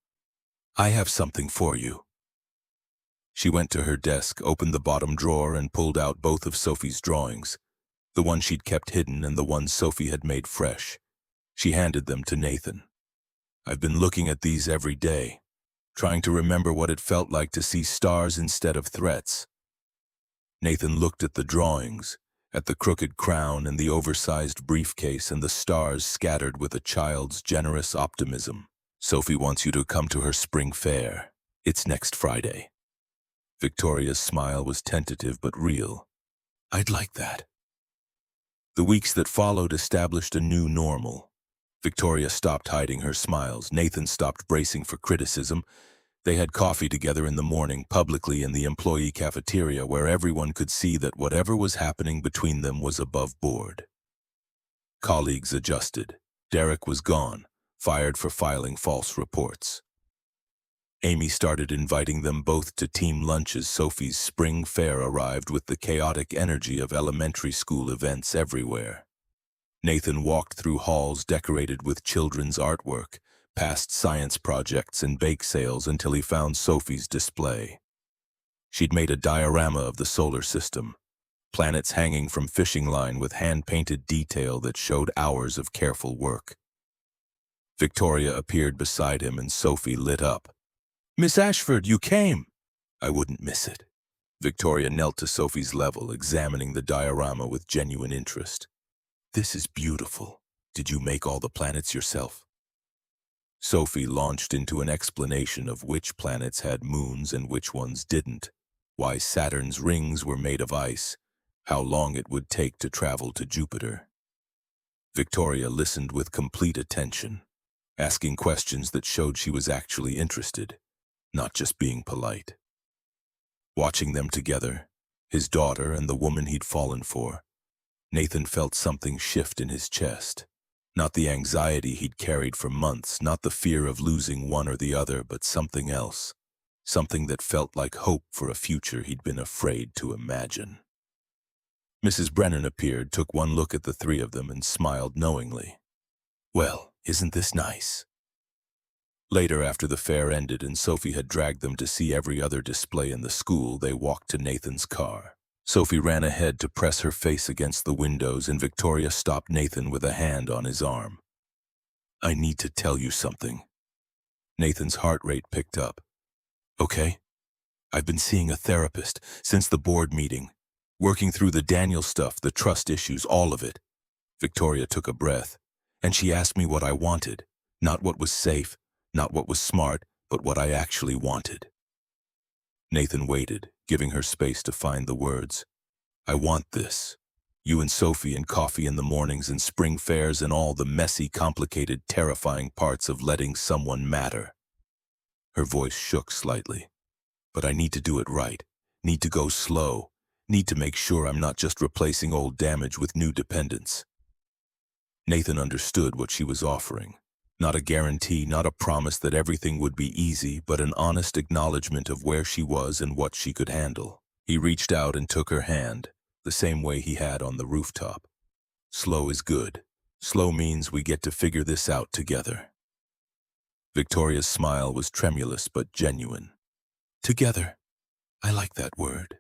I have something for you. She went to her desk, opened the bottom drawer, and pulled out both of Sophie's drawings, the one she'd kept hidden and the one Sophie had made fresh. She handed them to Nathan. I've been looking at these every day, trying to remember what it felt like to see stars instead of threats. Nathan looked at the drawings, at the crooked crown and the oversized briefcase and the stars scattered with a child's generous optimism. Sophie wants you to come to her spring fair. It's next Friday. Victoria's smile was tentative but real. I'd like that. The weeks that followed established a new normal. Victoria stopped hiding her smiles. Nathan stopped bracing for criticism. They had coffee together in the morning, publicly in the employee cafeteria, where everyone could see that whatever was happening between them was above board. Colleagues adjusted. Derek was gone, fired for filing false reports. Amy started inviting them both to team lunches. Sophie's spring fair arrived with the chaotic energy of elementary school events everywhere. Nathan walked through halls decorated with children's artwork, past science projects and bake sales until he found Sophie's display. She'd made a diorama of the solar system, planets hanging from fishing line with hand-painted detail that showed hours of careful work. Victoria appeared beside him and Sophie lit up. "Miss Ashford, you came!" "I wouldn't miss it." Victoria knelt to Sophie's level, examining the diorama with genuine interest. "This is beautiful. Did you make all the planets yourself?" Sophie launched into an explanation of which planets had moons and which ones didn't, why Saturn's rings were made of ice, how long it would take to travel to Jupiter. Victoria listened with complete attention, asking questions that showed she was actually interested, not just being polite. Watching them together, his daughter and the woman he'd fallen for, Nathan felt something shift in his chest. Not the anxiety he'd carried for months, not the fear of losing one or the other, but something else. Something that felt like hope for a future he'd been afraid to imagine. Mrs. Brennan appeared, took one look at the three of them, and smiled knowingly. "Well, isn't this nice?" Later, after the fair ended and Sophie had dragged them to see every other display in the school, they walked to Nathan's car. Sophie ran ahead to press her face against the windows, and Victoria stopped Nathan with a hand on his arm. "I need to tell you something." Nathan's heart rate picked up. "Okay. I've been seeing a therapist since the board meeting, working through the Daniel stuff, the trust issues, all of it." Victoria took a breath, and she asked me what I wanted, not what was safe, not what was smart, but what I actually wanted. Nathan waited, giving her space to find the words. "I want this. You and Sophie and coffee in the mornings and spring fairs and all the messy, complicated, terrifying parts of letting someone matter." Her voice shook slightly. "But I need to do it right. Need to go slow. Need to make sure I'm not just replacing old damage with new dependence." Nathan understood what she was offering. Not a guarantee, not a promise that everything would be easy, but an honest acknowledgement of where she was and what she could handle. He reached out and took her hand, the same way he had on the rooftop. "Slow is good. Slow means we get to figure this out together." Victoria's smile was tremulous but genuine. "Together. I like that word."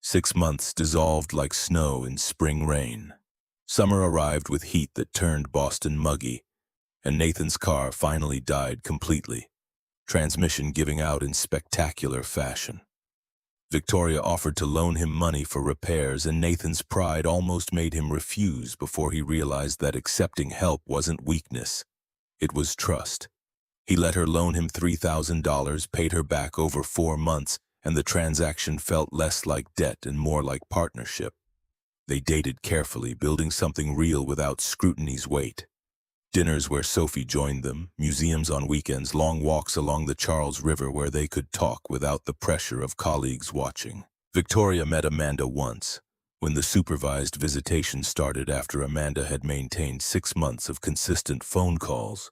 6 months dissolved like snow in spring rain. Summer arrived with heat that turned Boston muggy, and Nathan's car finally died completely, transmission giving out in spectacular fashion. Victoria offered to loan him money for repairs, and Nathan's pride almost made him refuse before he realized that accepting help wasn't weakness, it was trust. He let her loan him $3,000, paid her back over 4 months, and the transaction felt less like debt and more like partnership. They dated carefully, building something real without scrutiny's weight. Dinners where Sophie joined them, museums on weekends, long walks along the Charles River where they could talk without the pressure of colleagues watching. Victoria met Amanda once, when the supervised visitation started after Amanda had maintained 6 months of consistent phone calls.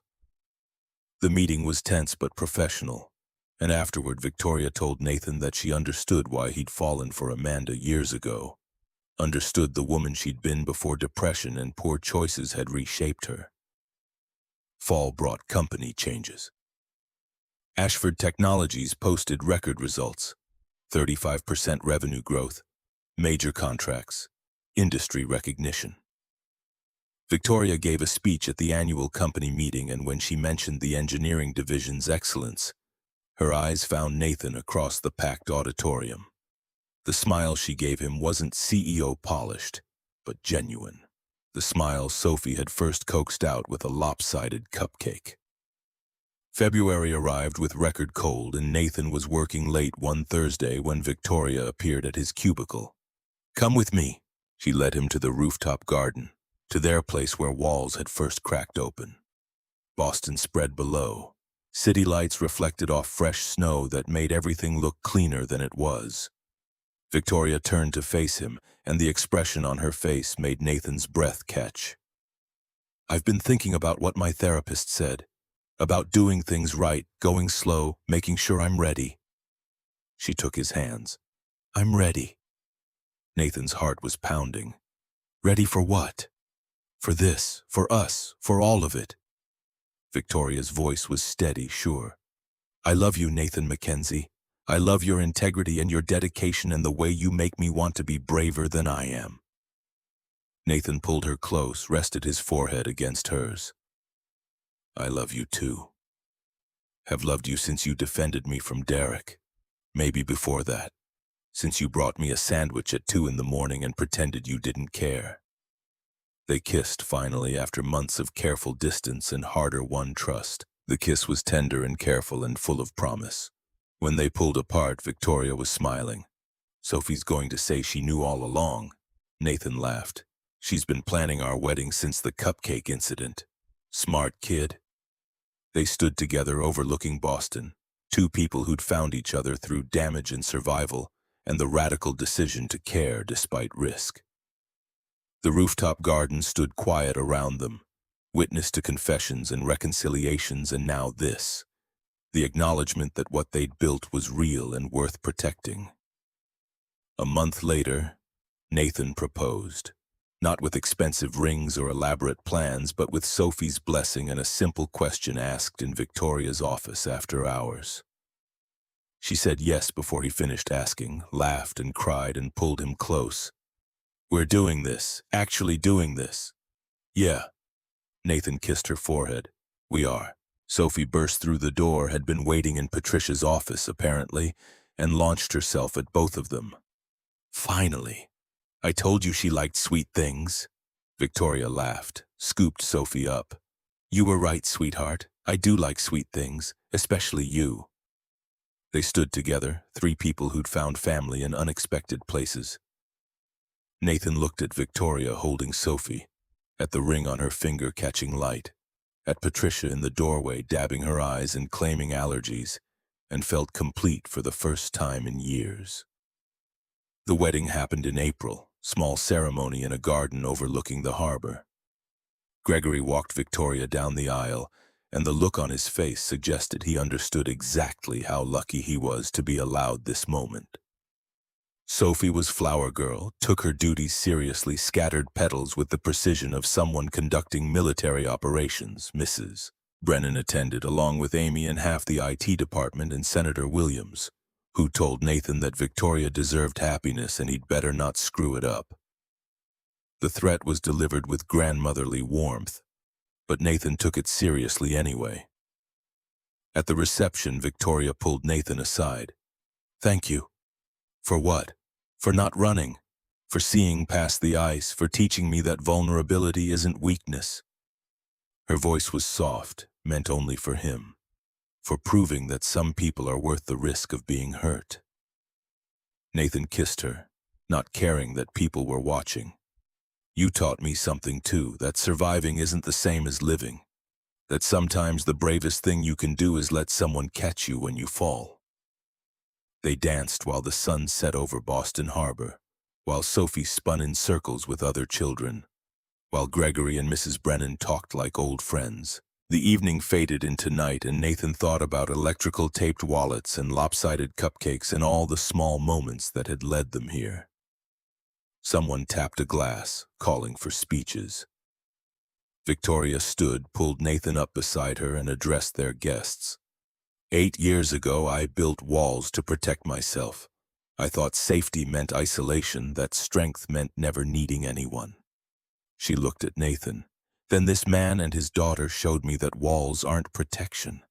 The meeting was tense but professional, and afterward Victoria told Nathan that she understood why he'd fallen for Amanda years ago. Understood the woman she'd been before depression and poor choices had reshaped her. Fall brought company changes. Ashford Technologies posted record results, 35% revenue growth, major contracts, industry recognition. Victoria gave a speech at the annual company meeting, and when she mentioned the engineering division's excellence, her eyes found Nathan across the packed auditorium. The smile she gave him wasn't CEO polished, but genuine. The smile Sophie had first coaxed out with a lopsided cupcake. February arrived with record cold, and Nathan was working late one Thursday when Victoria appeared at his cubicle. "Come with me." She led him to the rooftop garden, to their place where walls had first cracked open. Boston spread below. City lights reflected off fresh snow that made everything look cleaner than it was. Victoria turned to face him, and the expression on her face made Nathan's breath catch. I've been thinking about what my therapist said, about doing things right, going slow, making sure I'm ready. She took his hands. I'm ready. Nathan's heart was pounding. Ready for what? For this, for us, for all of it. Victoria's voice was steady, sure. I love you, Nathan MacKenzie. I love your integrity and your dedication and the way you make me want to be braver than I am. Nathan pulled her close, rested his forehead against hers. I love you too. Have loved you since you defended me from Derek. Maybe before that. Since you brought me a sandwich at 2 in the morning and pretended you didn't care. They kissed finally after months of careful distance and harder-won trust. The kiss was tender and careful and full of promise. When they pulled apart, Victoria was smiling. Sophie's going to say she knew all along. Nathan laughed. She's been planning our wedding since the cupcake incident. Smart kid. They stood together overlooking Boston, two people who'd found each other through damage and survival, and the radical decision to care despite risk. The rooftop garden stood quiet around them, witness to confessions and reconciliations, and now this, the acknowledgement that what they'd built was real and worth protecting. A month later, Nathan proposed, not with expensive rings or elaborate plans, but with Sophie's blessing and a simple question asked in Victoria's office after hours. She said yes before he finished asking, laughed and cried and pulled him close. We're doing this, actually doing this. Yeah. Nathan kissed her forehead. We are. Sophie burst through the door, had been waiting in Patricia's office apparently, and launched herself at both of them. Finally. I told you she liked sweet things. Victoria laughed, scooped Sophie up. You were right, sweetheart. I do like sweet things, especially you. They stood together, three people who'd found family in unexpected places. Nathan looked at Victoria holding Sophie, at the ring on her finger catching light, at Patricia in the doorway dabbing her eyes and claiming allergies, and felt complete for the first time in years. The wedding happened in April, small ceremony in a garden overlooking the harbor. Gregory walked Victoria down the aisle, and the look on his face suggested he understood exactly how lucky he was to be allowed this moment. Sophie was flower girl, took her duties seriously, scattered petals with the precision of someone conducting military operations. Mrs. Brennan attended along with Amy and half the IT department and Senator Williams, who told Nathan that Victoria deserved happiness and he'd better not screw it up. The threat was delivered with grandmotherly warmth, but Nathan took it seriously anyway. At the reception, Victoria pulled Nathan aside. Thank you. For what? For not running, for seeing past the ice, for teaching me that vulnerability isn't weakness. Her voice was soft, meant only for him, for proving that some people are worth the risk of being hurt. Nathan kissed her, not caring that people were watching. You taught me something too, that surviving isn't the same as living, that sometimes the bravest thing you can do is let someone catch you when you fall. They danced while the sun set over Boston Harbor, while Sophie spun in circles with other children, while Gregory and Mrs. Brennan talked like old friends. The evening faded into night, and Nathan thought about electrical taped wallets and lopsided cupcakes and all the small moments that had led them here. Someone tapped a glass, calling for speeches. Victoria stood, pulled Nathan up beside her, and addressed their guests. 8 years ago, I built walls to protect myself. I thought safety meant isolation, that strength meant never needing anyone. She looked at Nathan. Then this man and his daughter showed me that walls aren't protection.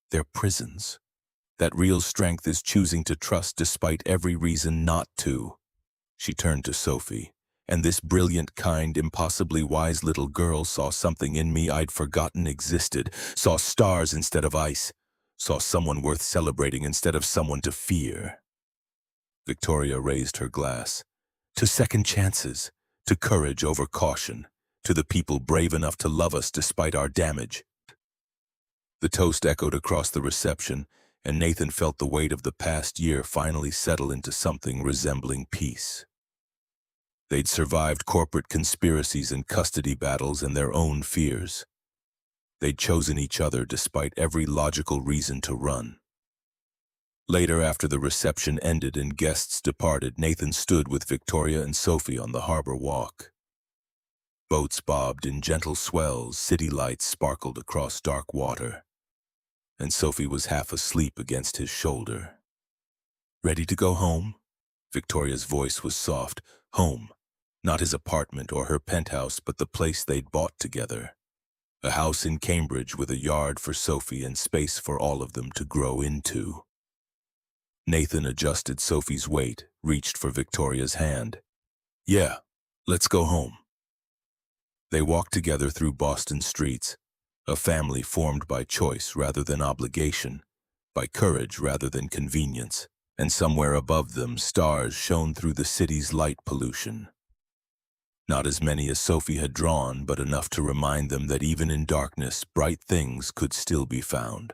They're prisons. That real strength is choosing to trust despite every reason not to. She turned to Sophie, and this brilliant, kind, impossibly wise little girl saw something in me I'd forgotten existed, saw stars instead of ice, saw someone worth celebrating instead of someone to fear. Victoria raised her glass. To second chances, to courage over caution, to the people brave enough to love us despite our damage. The toast echoed across the reception, and Nathan felt the weight of the past year finally settle into something resembling peace. They'd survived corporate conspiracies and custody battles and their own fears. They'd chosen each other despite every logical reason to run. Later, after the reception ended and guests departed, Nathan stood with Victoria and Sophie on the harbor walk. Boats bobbed in gentle swells, city lights sparkled across dark water, and Sophie was half asleep against his shoulder. "Ready to go home?" Victoria's voice was soft. Home. Not his apartment or her penthouse, but the place they'd bought together. A house in Cambridge with a yard for Sophie and space for all of them to grow into. Nathan adjusted Sophie's weight, reached for Victoria's hand. "Yeah, let's go home." They walked together through Boston streets, a family formed by choice rather than obligation, by courage rather than convenience, and somewhere above them stars shone through the city's light pollution. Not as many as Sophie had drawn, but enough to remind them that even in darkness, bright things could still be found.